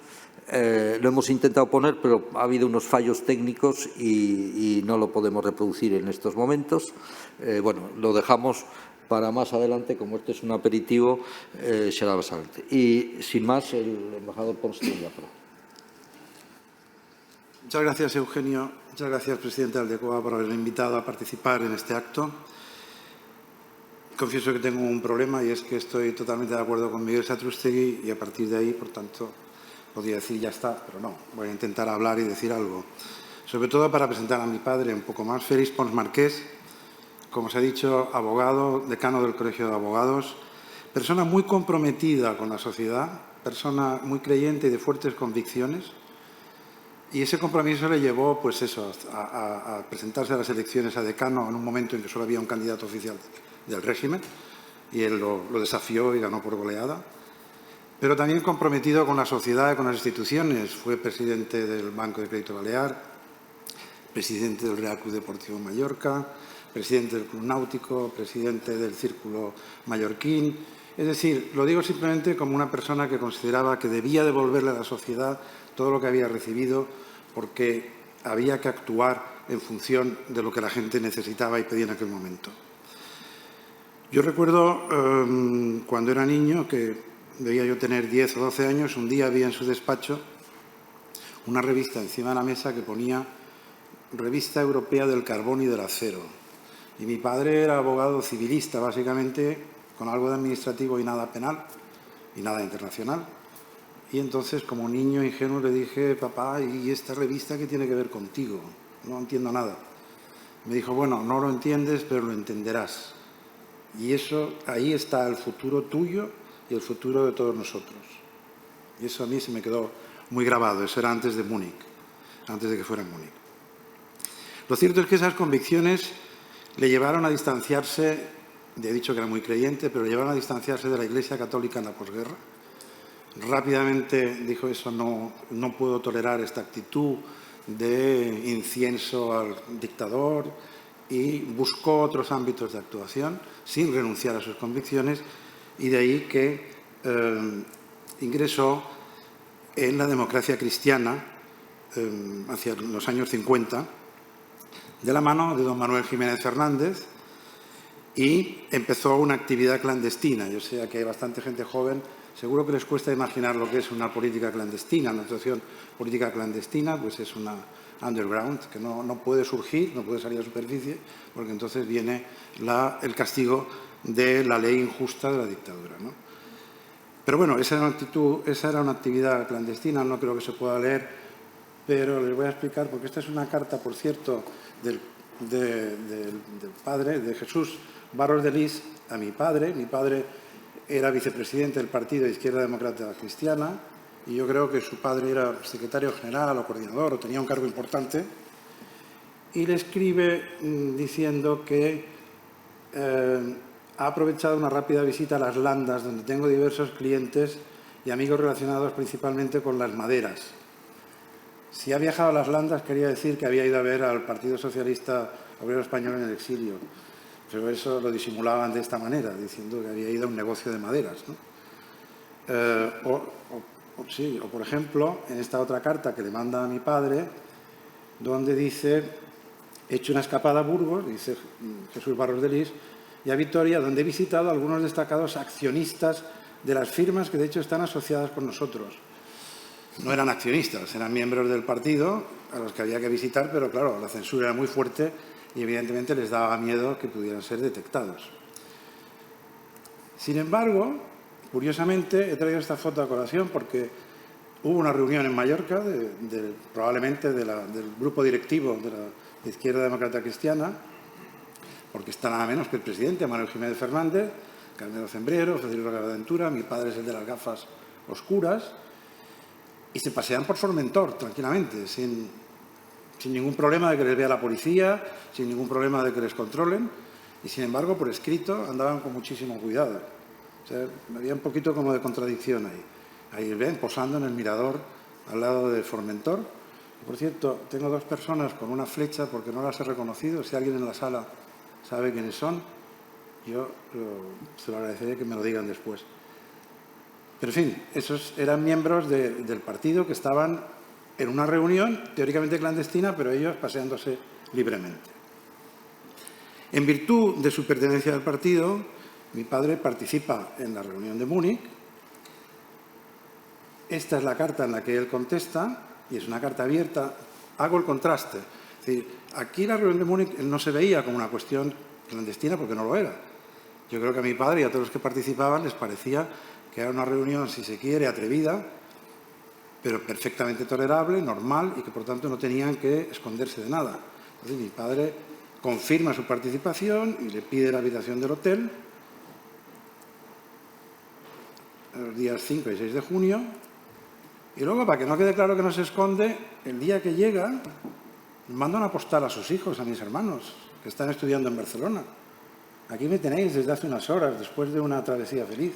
Lo hemos intentado poner, pero ha habido unos fallos técnicos y no lo podemos reproducir en estos momentos. Bueno, lo dejamos para más adelante, como este es un aperitivo, será más adelante. Y sin más, el embajador Pons tiene la palabra. Muchas gracias, Eugenio. Muchas gracias, presidente Aldecoa, por haberme invitado a participar en este acto. Confieso que tengo un problema y es que estoy totalmente de acuerdo con Miguel Satrústegui y a partir de ahí, por tanto, podría decir ya está, pero no, voy a intentar hablar y decir algo. Sobre todo para presentar a mi padre un poco más. Félix Pons Marqués, como se ha dicho, abogado, decano del Colegio de Abogados, persona muy comprometida con la sociedad, persona muy creyente y de fuertes convicciones. Y ese compromiso le llevó, pues eso, a presentarse a las elecciones a decano en un momento en que solo había un candidato oficial del régimen y él lo desafió y ganó por goleada. Pero también comprometido con la sociedad y con las instituciones. Fue presidente del Banco de Crédito Balear, presidente del Real Club Deportivo Mallorca, presidente del Club Náutico, presidente del Círculo Mallorquín. Es decir, lo digo simplemente como una persona que consideraba que debía devolverle a la sociedad todo lo que había recibido porque había que actuar en función de lo que la gente necesitaba y pedía en aquel momento. Yo recuerdo cuando era niño, que debía yo tener 10 o 12 años, un día vi en su despacho una revista encima de la mesa que ponía Revista Europea del Carbón y del Acero. Y mi padre era abogado civilista, básicamente, con algo de administrativo y nada penal y nada internacional. Y entonces, como niño ingenuo, le dije, papá, ¿y esta revista qué tiene que ver contigo? No entiendo nada. Me dijo, bueno, no lo entiendes, pero lo entenderás. Y eso, ahí está el futuro tuyo y el futuro de todos nosotros. Y eso a mí se me quedó muy grabado. Eso era antes de Múnich, antes de que fuera en Múnich. Lo cierto es que esas convicciones le llevaron a distanciarse, he dicho que era muy creyente, pero le llevaron a distanciarse de la Iglesia Católica en la posguerra. Rápidamente dijo eso, no puedo tolerar esta actitud de incienso al dictador y buscó otros ámbitos de actuación sin renunciar a sus convicciones y de ahí que ingresó en la democracia cristiana hacia los años 50 de la mano de don Manuel Jiménez Fernández y empezó una actividad clandestina. Yo sé que hay bastante gente joven. Seguro que les cuesta imaginar lo que es una política clandestina. Una situación política clandestina pues es una underground que no puede surgir, no puede salir a la superficie, porque entonces viene el castigo de la ley injusta de la dictadura, ¿no? Pero bueno, esa era una actividad clandestina, no creo que se pueda leer, pero les voy a explicar, porque esta es una carta, por cierto, del padre, de Jesús Barros de Lis, a mi padre. Mi padre era vicepresidente del Partido de Izquierda Democrática Cristiana y yo creo que su padre era secretario general o coordinador o tenía un cargo importante y le escribe diciendo que ha aprovechado una rápida visita a Las Landas, donde tengo diversos clientes y amigos relacionados principalmente con las maderas. Si ha viajado a Las Landas quería decir que había ido a ver al Partido Socialista Obrero Español en el exilio. Pero eso lo disimulaban de esta manera, diciendo que había ido a un negocio de maderas, ¿no? O, por ejemplo, en esta otra carta que le manda a mi padre, donde dice, he hecho una escapada a Burgos, dice Jesús Barros de Lis, y a Vitoria, donde he visitado a algunos destacados accionistas de las firmas que de hecho están asociadas con nosotros. No eran accionistas, eran miembros del partido a los que había que visitar, pero claro, la censura era muy fuerte y evidentemente les daba miedo que pudieran ser detectados. Sin embargo, curiosamente, he traído esta foto a colación porque hubo una reunión en Mallorca, probablemente del grupo directivo de la Izquierda Democrática Cristiana, porque está nada menos que el presidente, Manuel Jiménez Fernández, Carmelo Zembrero, Federico Aventura, mi padre es el de las gafas oscuras, y se pasean por Formentor tranquilamente, sin ningún problema de que les vea la policía, sin ningún problema de que les controlen, y sin embargo, por escrito, andaban con muchísimo cuidado. O sea, había un poquito como de contradicción ahí. Ahí ven, posando en el mirador al lado de Formentor. Por cierto, tengo dos personas con una flecha porque no las he reconocido. Si alguien en la sala sabe quiénes son, yo se lo agradeceré que me lo digan después. Pero, en fin, esos eran miembros del partido que estaban en una reunión teóricamente clandestina, pero ellos paseándose libremente. En virtud de su pertenencia al partido, mi padre participa en la reunión de Múnich. Esta es la carta en la que él contesta, y es una carta abierta. Hago el contraste. Es decir, aquí la reunión de Múnich no se veía como una cuestión clandestina porque no lo era. Yo creo que a mi padre y a todos los que participaban les parecía que era una reunión, si se quiere, atrevida, pero perfectamente tolerable, normal, y que por tanto no tenían que esconderse de nada. Entonces mi padre confirma su participación y le pide la habitación del hotel los días 5 y 6 de junio, y luego, para que no quede claro que no se esconde, el día que llega, manda una postal a sus hijos, a mis hermanos, que están estudiando en Barcelona. Aquí me tenéis desde hace unas horas, después de una travesía feliz.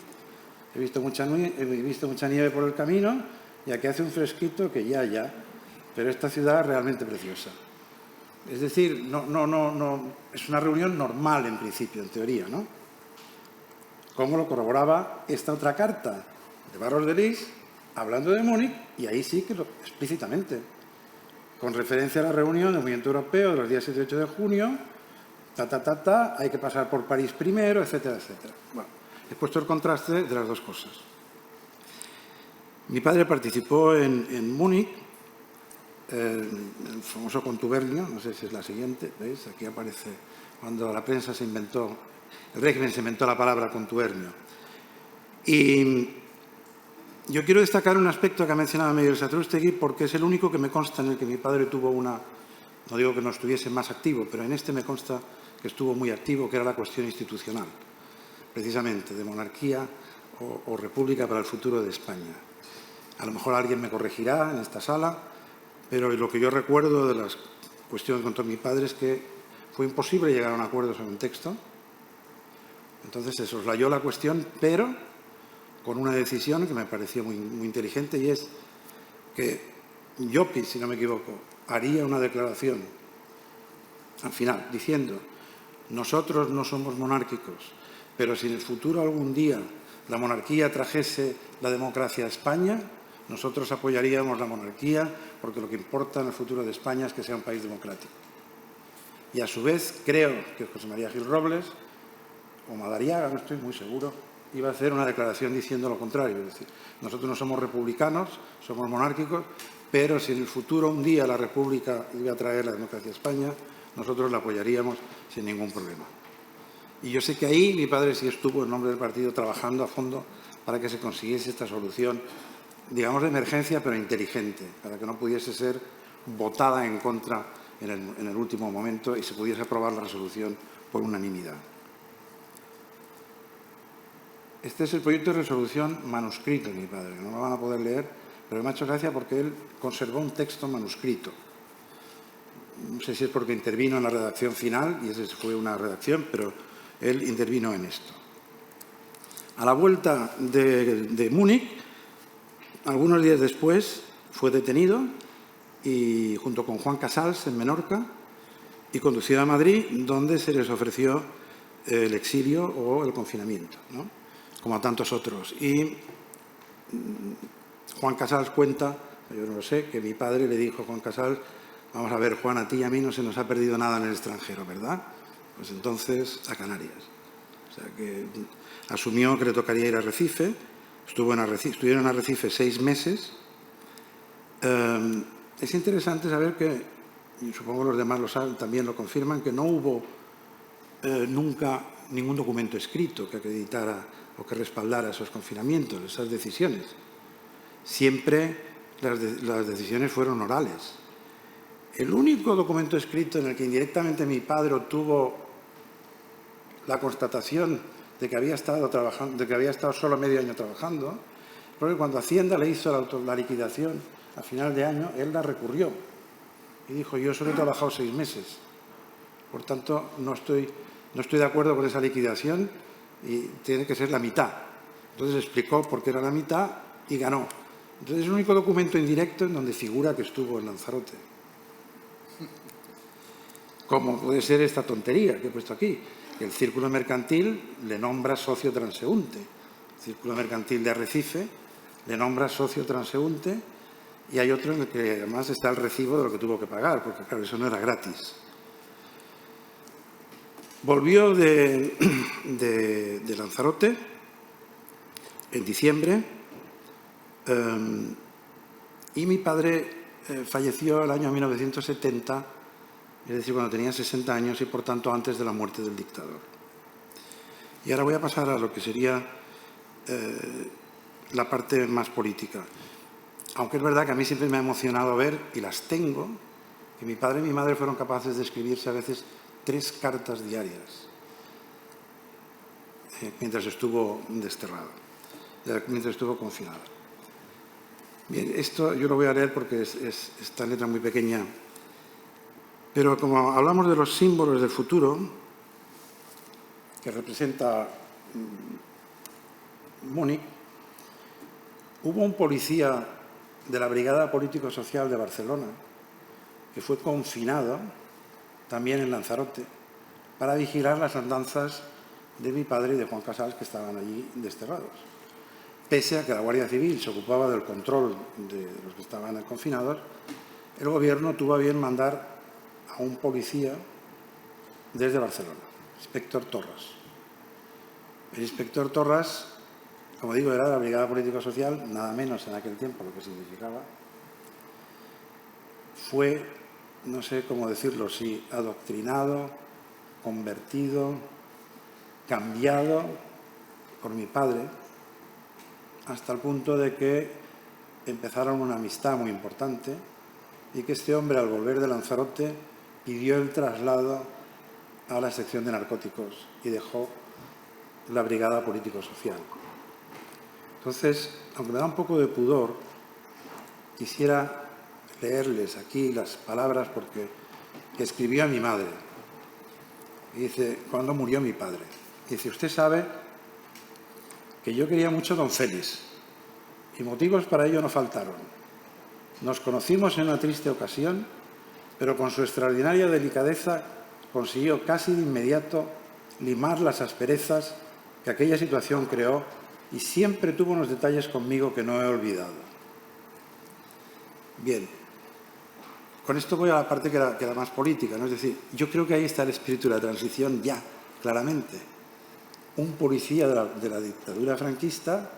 He visto mucha nieve por el camino y aquí hace un fresquito que ya. Pero esta ciudad es realmente preciosa. Es decir, no, es una reunión normal en principio, en teoría, ¿no? Como lo corroboraba esta otra carta de Barros de Lis, hablando de Múnich, y ahí sí que explícitamente, con referencia a la reunión del Movimiento Europeo de los días 7 y 8 de junio, hay que pasar por París primero, etcétera, etcétera. Bueno, he puesto el contraste de las dos cosas. Mi padre participó en Múnich, el famoso contubernio, no sé si es la siguiente, ¿veis? Aquí aparece cuando la prensa se inventó, el régimen se inventó la palabra contubernio. Y yo quiero destacar un aspecto que ha mencionado Miguel Satrústegui porque es el único que me consta en el que mi padre tuvo una, no digo que no estuviese más activo, pero en este me consta que estuvo muy activo, que era la cuestión institucional, precisamente, de monarquía o república para el futuro de España. A lo mejor alguien me corregirá en esta sala, pero lo que yo recuerdo de las cuestiones contra mi padre es que fue imposible llegar a un acuerdo sobre un texto. Entonces se soslayó la cuestión, pero con una decisión que me pareció muy inteligente, y es que Llopis, si no me equivoco, haría una declaración al final diciendo: nosotros no somos monárquicos, pero si en el futuro algún día la monarquía trajese la democracia a España, nosotros apoyaríamos la monarquía porque lo que importa en el futuro de España es que sea un país democrático. Y a su vez creo que José María Gil Robles o Madariaga, no estoy muy seguro, iba a hacer una declaración diciendo lo contrario. Es decir, nosotros no somos republicanos, somos monárquicos, pero si en el futuro un día la República iba a traer la democracia a España, nosotros la apoyaríamos sin ningún problema. Y yo sé que ahí mi padre sí estuvo en nombre del partido trabajando a fondo para que se consiguiese esta solución, digamos de emergencia, pero inteligente, para que no pudiese ser votada en contra en el último momento y se pudiese aprobar la resolución por unanimidad. Este es el proyecto de resolución manuscrito de mi padre, no lo van a poder leer, pero me ha hecho gracia porque él conservó un texto manuscrito. No sé si es porque intervino en la redacción final, y esa fue una redacción, pero él intervino en esto. A la vuelta de Múnich, algunos días después, fue detenido y junto con Juan Casals en Menorca y conducido a Madrid, donde se les ofreció el exilio o el confinamiento, ¿no? Como a tantos otros. Y Juan Casals cuenta, yo no lo sé, que mi padre le dijo a Juan Casals: vamos a ver, Juan, a ti y a mí no se nos ha perdido nada en el extranjero, ¿verdad? Pues entonces a Canarias. O sea que asumió que le tocaría ir a Arrecife, estuvieron en Arrecife 6 meses. Es interesante saber que, y supongo los demás lo saben, también lo confirman, que no hubo nunca ningún documento escrito que acreditara o que respaldara esos confinamientos, esas decisiones. Siempre las decisiones fueron orales. El único documento escrito en el que indirectamente mi padre obtuvo la constatación de que había estado trabajando, de que había estado solo medio año trabajando, porque cuando Hacienda le hizo la liquidación a final de año, él la recurrió y dijo: yo solo he trabajado 6 meses, por tanto no estoy de acuerdo con esa liquidación y tiene que ser la mitad. Entonces explicó por qué era la mitad y ganó. Entonces es el único documento indirecto en donde figura que estuvo en Lanzarote. Como puede ser esta tontería que he puesto aquí. El Círculo Mercantil le nombra socio transeúnte. El Círculo Mercantil de Arrecife le nombra socio transeúnte y hay otro en el que además está el recibo de lo que tuvo que pagar, porque claro, eso no era gratis. Volvió de Lanzarote en diciembre y mi padre falleció el año 1970, es decir, cuando tenía 60 años y por tanto antes de la muerte del dictador. Y ahora voy a pasar a lo que sería la parte más política. Aunque es verdad que a mí siempre me ha emocionado ver, y las tengo, que mi padre y mi madre fueron capaces de escribirse a veces 3 cartas diarias mientras estuvo desterrado, mientras estuvo confinado. Bien, esto yo lo voy a leer porque está en letra muy pequeña, pero como hablamos de los símbolos del futuro, que representa Múnich, hubo un policía de la Brigada Político-Social de Barcelona que fue confinado también en Lanzarote para vigilar las andanzas de mi padre y de Juan Casals, que estaban allí desterrados. Pese a que la Guardia Civil se ocupaba del control de los que estaban confinados, el gobierno tuvo a bien mandar a un policía desde Barcelona, inspector Torras. El inspector Torras, como digo, era de la Brigada Político-Social, nada menos en aquel tiempo lo que significaba. Fue, no sé cómo decirlo, si adoctrinado, convertido, cambiado por mi padre, hasta el punto de que empezaron una amistad muy importante y que este hombre, al volver de Lanzarote, pidió el traslado a la sección de narcóticos y dejó la Brigada Político-Social. Entonces, aunque me da un poco de pudor, quisiera leerles aquí las palabras que escribió a mi madre. Y dice, cuando murió mi padre, dice, usted sabe que yo quería mucho a don Félix y motivos para ello no faltaron. Nos conocimos en una triste ocasión, pero con su extraordinaria delicadeza consiguió casi de inmediato limar las asperezas que aquella situación creó y siempre tuvo unos detalles conmigo que no he olvidado. Bien, con esto voy a la parte que era más política, ¿no? Es decir, yo creo que ahí está el espíritu de la transición ya, claramente. Un policía de la dictadura franquista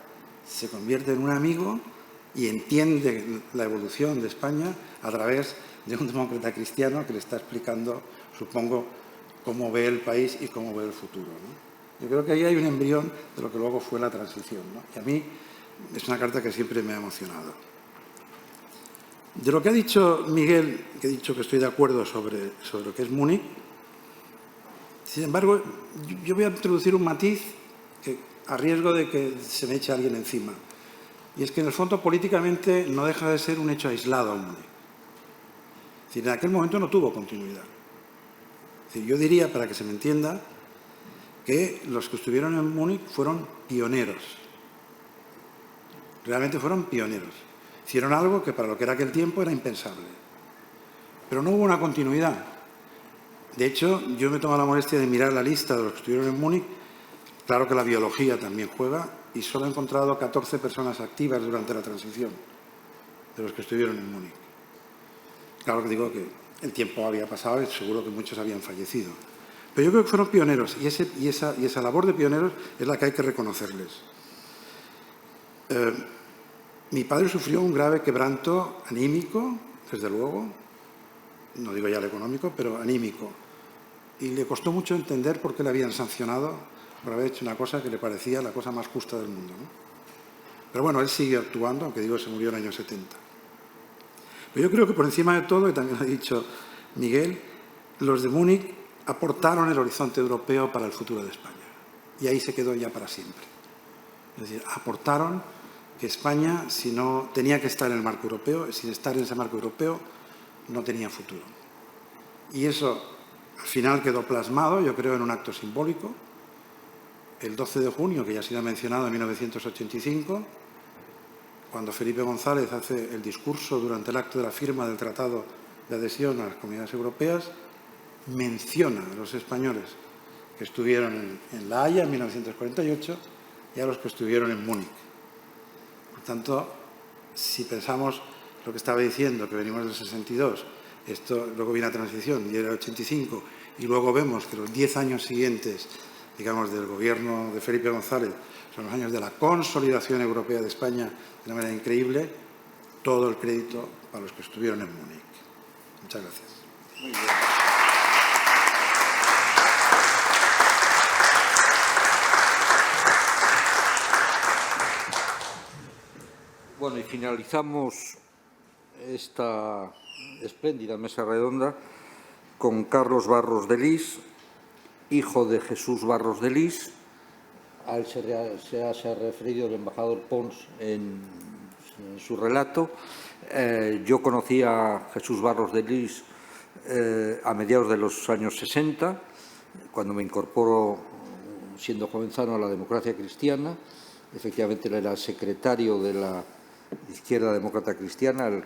se convierte en un amigo y entiende la evolución de España a través de un demócrata cristiano que le está explicando, supongo, cómo ve el país y cómo ve el futuro, ¿no? Yo creo que ahí hay un embrión de lo que luego fue la transición, ¿no? Y a mí es una carta que siempre me ha emocionado. De lo que ha dicho Miguel, que he dicho que estoy de acuerdo sobre lo que es Múnich, sin embargo, yo voy a introducir un matiz que, a riesgo de que se me eche alguien encima. Y es que, en el fondo, políticamente no deja de ser un hecho aislado Múnich. Es decir, en aquel momento no tuvo continuidad. Es decir, yo diría, para que se me entienda, que los que estuvieron en Múnich fueron pioneros. Realmente fueron pioneros. Hicieron algo que para lo que era aquel tiempo era impensable. Pero no hubo una continuidad. De hecho, yo me tomo la molestia de mirar la lista de los que estuvieron en Múnich. Claro que la biología también juega y solo he encontrado 14 personas activas durante la transición de los que estuvieron en Múnich. Claro que digo que el tiempo había pasado y seguro que muchos habían fallecido. Pero yo creo que fueron pioneros y esa labor de pioneros es la que hay que reconocerles. Mi padre sufrió un grave quebranto anímico, desde luego, no digo ya el económico, pero anímico. Y le costó mucho entender por qué le habían sancionado por haber hecho una cosa que le parecía la cosa más justa del mundo, ¿no? Pero bueno, él sigue actuando, aunque digo que se murió en el año 70. Pero yo creo que por encima de todo, y también lo ha dicho Miguel, los de Múnich aportaron el horizonte europeo para el futuro de España. Y ahí se quedó ya para siempre. Es decir, aportaron que España, si no tenía que estar en el marco europeo, sin estar en ese marco europeo, no tenía futuro. Y eso, al final, quedó plasmado, yo creo, en un acto simbólico. El 12 de junio, que ya ha sido mencionado, en 1985, cuando Felipe González hace el discurso durante el acto de la firma del Tratado de Adhesión a las Comunidades Europeas, menciona a los españoles que estuvieron en La Haya en 1948 y a los que estuvieron en Múnich. Por tanto, si pensamos lo que estaba diciendo, que venimos del 62, esto luego viene la transición y era el 85, y luego vemos que los 10 años siguientes, digamos, del gobierno de Felipe González son los años de la consolidación europea de España de una manera increíble, todo el crédito para los que estuvieron en Múnich. Muchas gracias. Muy bien. Bueno, y finalizamos esta espléndida mesa redonda con Carlos Barros de Lis, hijo de Jesús Barros de Lis. A él se ha referido el embajador Pons en su relato. Yo conocí a Jesús Barros de Lis a mediados de los años 60, cuando me incorporo, siendo jovenzano, a la democracia cristiana. Efectivamente, él era secretario de la Izquierda Demócrata Cristiana, el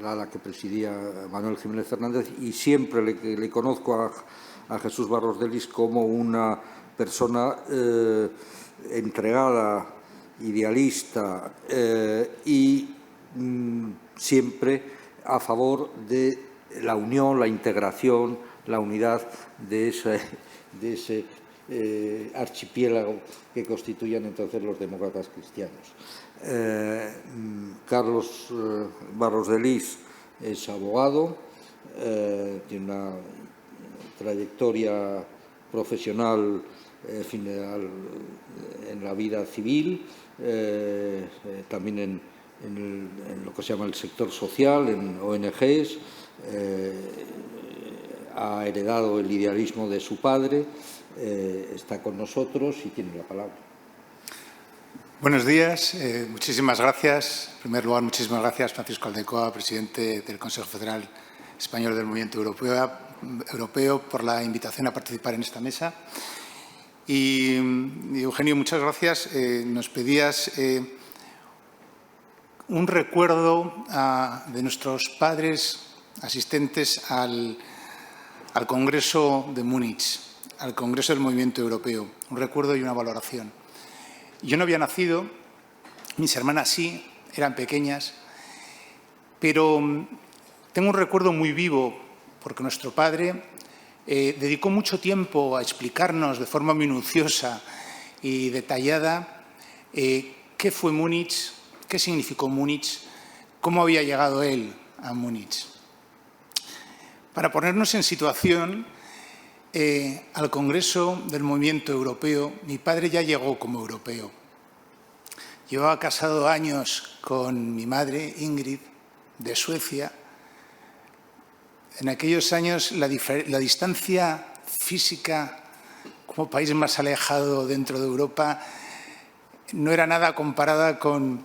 ala que presidía Manuel Jiménez Fernández, y siempre le conozco a Jesús Barros de Lis como una persona entregada, idealista y siempre a favor de la unión, la integración, la unidad de ese archipiélago que constituían entonces los demócratas cristianos. Carlos Barros de Lis es abogado, tiene una trayectoria profesional en la vida civil, también en lo que se llama el sector social, en ONGs. Ha heredado el idealismo de su padre, está con nosotros y tiene la palabra. Buenos días, muchísimas gracias. En primer lugar, muchísimas gracias, Francisco Aldecoa, presidente del Consejo Federal Español del Movimiento Europeo, por la invitación a participar en esta mesa. Y Eugenio, muchas gracias. Nos pedías un recuerdo de nuestros padres asistentes al Congreso de Múnich, al Congreso del Movimiento Europeo. Un recuerdo y una valoración. Yo no había nacido, mis hermanas sí, eran pequeñas, pero tengo un recuerdo muy vivo porque nuestro padre dedicó mucho tiempo a explicarnos de forma minuciosa y detallada qué fue Múnich, qué significó Múnich, cómo había llegado él a Múnich. Para ponernos en situación, al Congreso del Movimiento Europeo, mi padre ya llegó como europeo. Llevaba casado años con mi madre, Ingrid, de Suecia. En aquellos años la distancia física como país más alejado dentro de Europa no era nada comparada con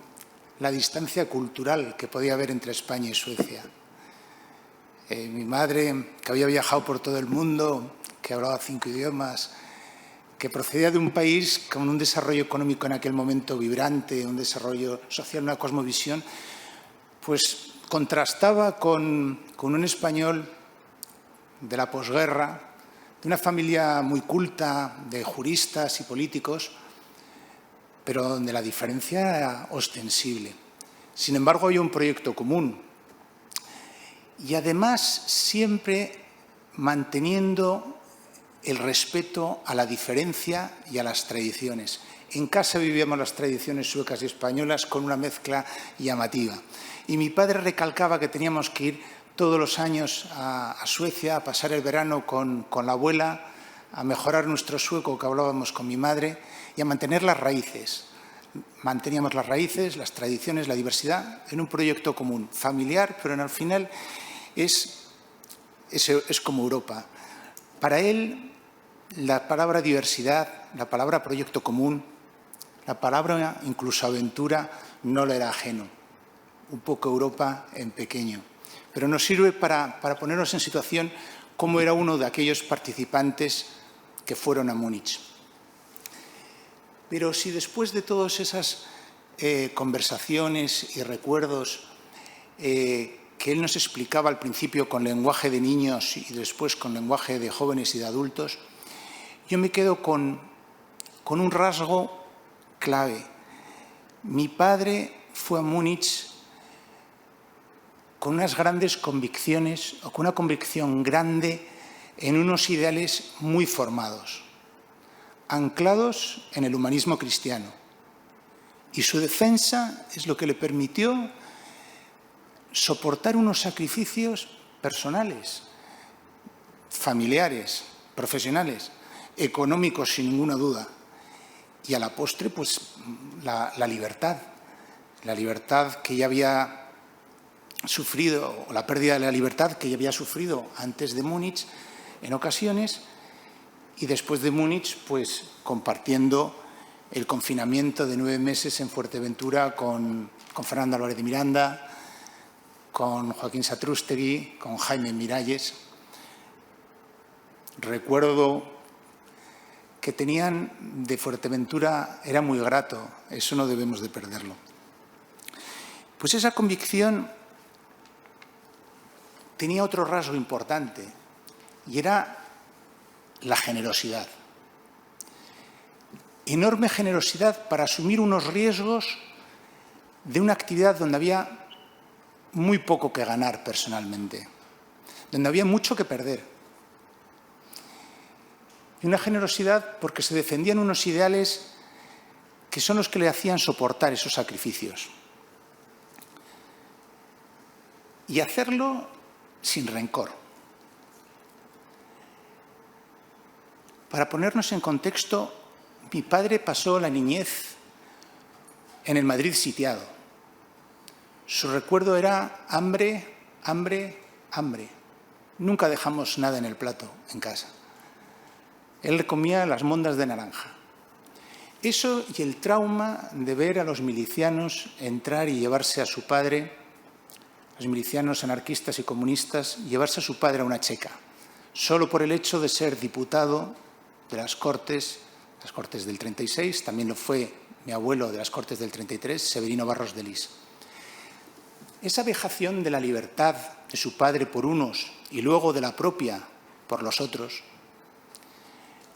la distancia cultural que podía haber entre España y Suecia. Mi madre, que había viajado por todo el mundo, que hablaba 5 idiomas, que procedía de un país con un desarrollo económico en aquel momento vibrante, un desarrollo social, una cosmovisión, pues contrastaba con un español de la posguerra, de una familia muy culta, de juristas y políticos, pero donde la diferencia era ostensible. Sin embargo, había un proyecto común y además siempre manteniendo el respeto a la diferencia y a las tradiciones. En casa vivíamos las tradiciones suecas y españolas con una mezcla llamativa. Y mi padre recalcaba que teníamos que ir todos los años a Suecia a pasar el verano con la abuela, a mejorar nuestro sueco que hablábamos con mi madre y a mantener las raíces. Manteníamos las raíces, las tradiciones, la diversidad en un proyecto común, familiar, pero al final es como Europa. Para él, la palabra diversidad, la palabra proyecto común, la palabra incluso aventura no le era ajeno. Un poco Europa en pequeño. Pero nos sirve para ponernos en situación cómo era uno de aquellos participantes que fueron a Múnich. Pero si después de todas esas conversaciones y recuerdos que él nos explicaba al principio con lenguaje de niños y después con lenguaje de jóvenes y de adultos, yo me quedo con un rasgo clave. Mi padre fue a Múnich con unas grandes convicciones, o con una convicción grande en unos ideales muy formados, anclados en el humanismo cristiano. Y su defensa es lo que le permitió soportar unos sacrificios personales, familiares, profesionales, económicos sin ninguna duda. Y a la postre, pues, la libertad que ya había sufrido, o la pérdida de la libertad que ya había sufrido antes de Múnich en ocasiones, y después de Múnich, pues, compartiendo el confinamiento de 9 meses en Fuerteventura con Fernando Álvarez de Miranda, con Joaquín Satrústegui, con Jaime Miralles. Recuerdo que tenían de Fuerteventura, era muy grato, eso no debemos de perderlo. Pues esa convicción tenía otro rasgo importante, y era la generosidad. Enorme generosidad para asumir unos riesgos de una actividad donde había muy poco que ganar personalmente, donde había mucho que perder. Y una generosidad porque se defendían unos ideales que son los que le hacían soportar esos sacrificios. Y hacerlo sin rencor. Para ponernos en contexto, mi padre pasó la niñez en el Madrid sitiado. Su recuerdo era hambre, hambre, hambre. Nunca dejamos nada en el plato en casa. Él comía las mondas de naranja. Eso y el trauma de ver a los milicianos entrar y llevarse a su padre, los milicianos anarquistas y comunistas, llevarse a su padre a una checa, solo por el hecho de ser diputado de las Cortes del 36, también lo fue mi abuelo de las Cortes del 33, Severino Barros de Lis. Esa vejación de la libertad de su padre por unos y luego de la propia por los otros,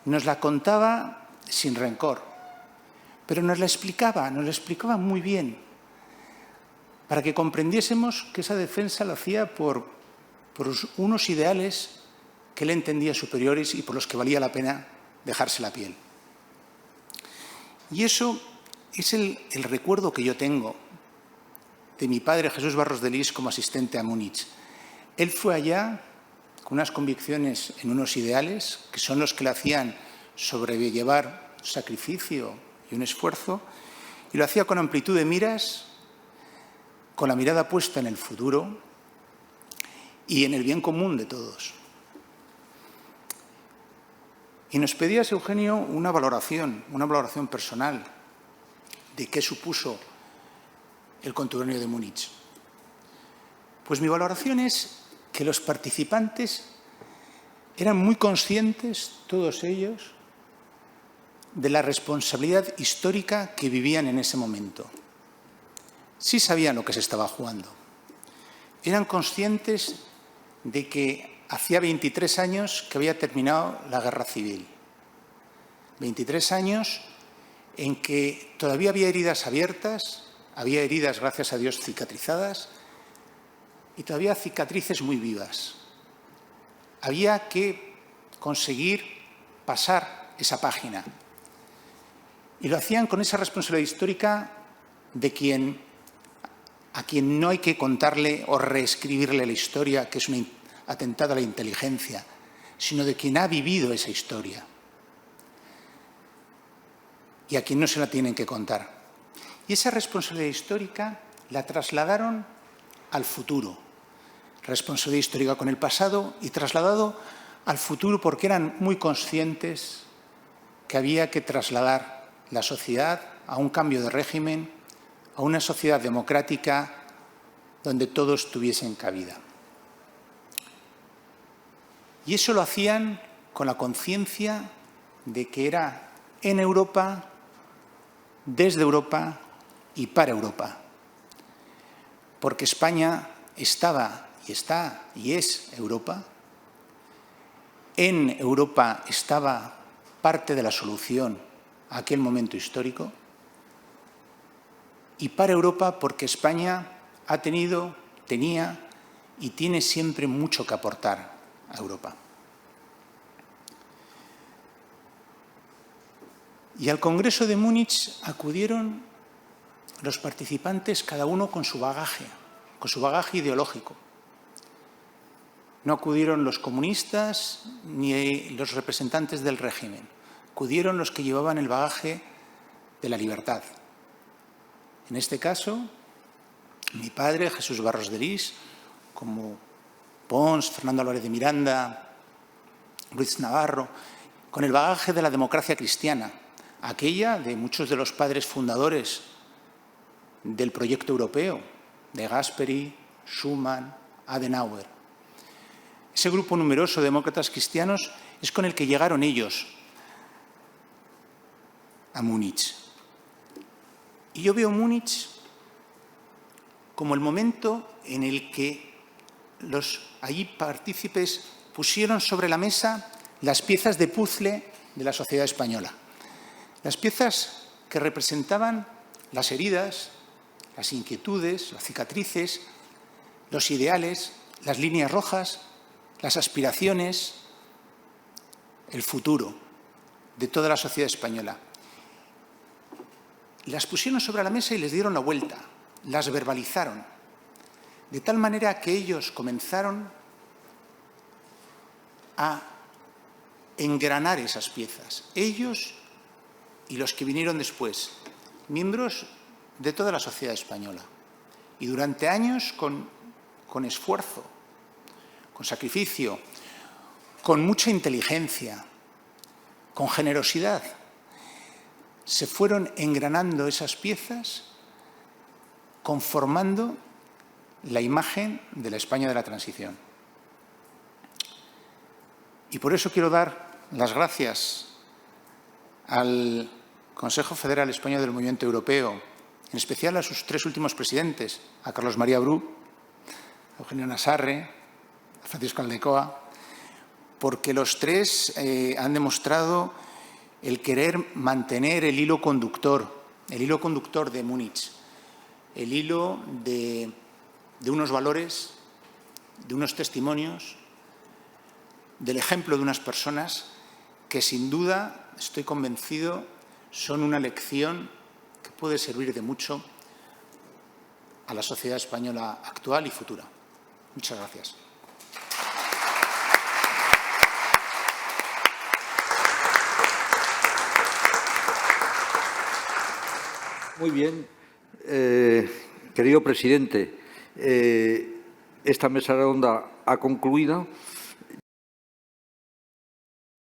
nos la contaba sin rencor, pero nos la explicaba muy bien, para que comprendiésemos que esa defensa la hacía por unos ideales que él entendía superiores y por los que valía la pena dejarse la piel. Y eso es el recuerdo que yo tengo de mi padre Jesús Barros de Lis como asistente a Múnich. Él fue allá con unas convicciones en unos ideales que son los que le hacían sobrellevar sacrificio y un esfuerzo, y lo hacía con amplitud de miras, con la mirada puesta en el futuro y en el bien común de todos. Y nos pedías, Eugenio, una valoración personal de qué supuso el contubernio de Múnich. Pues mi valoración es que los participantes eran muy conscientes, todos ellos, de la responsabilidad histórica que vivían en ese momento. Sí sabían lo que se estaba jugando. Eran conscientes de que hacía 23 años que había terminado la guerra civil. 23 años en que todavía había heridas abiertas, había heridas, gracias a Dios, cicatrizadas, y todavía cicatrices muy vivas. Había que conseguir pasar esa página. Y lo hacían con esa responsabilidad histórica de a quien no hay que contarle o reescribirle la historia, que es un atentado a la inteligencia, sino de quien ha vivido esa historia y a quien no se la tienen que contar. Y esa responsabilidad histórica la trasladaron al futuro. Responsabilidad histórica con el pasado y trasladado al futuro porque eran muy conscientes que había que trasladar la sociedad a un cambio de régimen, a una sociedad democrática donde todos tuviesen cabida. Y eso lo hacían con la conciencia de que era en Europa, desde Europa y para Europa. Porque España estaba y está y es Europa. En Europa estaba parte de la solución a aquel momento histórico, y para Europa porque España ha tenido, tenía y tiene siempre mucho que aportar a Europa. Y al Congreso de Múnich acudieron los participantes, cada uno con su bagaje ideológico. No acudieron los comunistas ni los representantes del régimen. Acudieron los que llevaban el bagaje de la libertad. En este caso, mi padre, Jesús Barros de Lis, como Pons, Fernando Álvarez de Miranda, Ruiz Navarro, con el bagaje de la democracia cristiana, aquella de muchos de los padres fundadores del proyecto europeo, de Gasperi, Schuman, Adenauer. Ese grupo numeroso de demócratas cristianos es con el que llegaron ellos a Múnich. Y yo veo Múnich como el momento en el que los allí partícipes pusieron sobre la mesa las piezas de puzzle de la sociedad española. Las piezas que representaban las heridas, las inquietudes, las cicatrices, los ideales, las líneas rojas, las aspiraciones, el futuro de toda la sociedad española. Las pusieron sobre la mesa y les dieron la vuelta, las verbalizaron, de tal manera que ellos comenzaron a engranar esas piezas. Ellos y los que vinieron después, miembros de toda la sociedad española. Y durante años, con esfuerzo, con sacrificio, con mucha inteligencia, con generosidad, se fueron engranando esas piezas, conformando la imagen de la España de la transición. Y por eso quiero dar las gracias al Consejo Federal Español del Movimiento Europeo, en especial a sus tres últimos presidentes, a Carlos María Bru, a Eugenio Nassarre, a Francisco Aldecoa, porque los tres han demostrado el querer mantener el hilo conductor de Múnich, el hilo de unos valores, de unos testimonios, del ejemplo de unas personas que sin duda, estoy convencido, son una lección que puede servir de mucho a la sociedad española actual y futura. Muchas gracias. Muy bien. Querido presidente, esta mesa redonda ha concluido.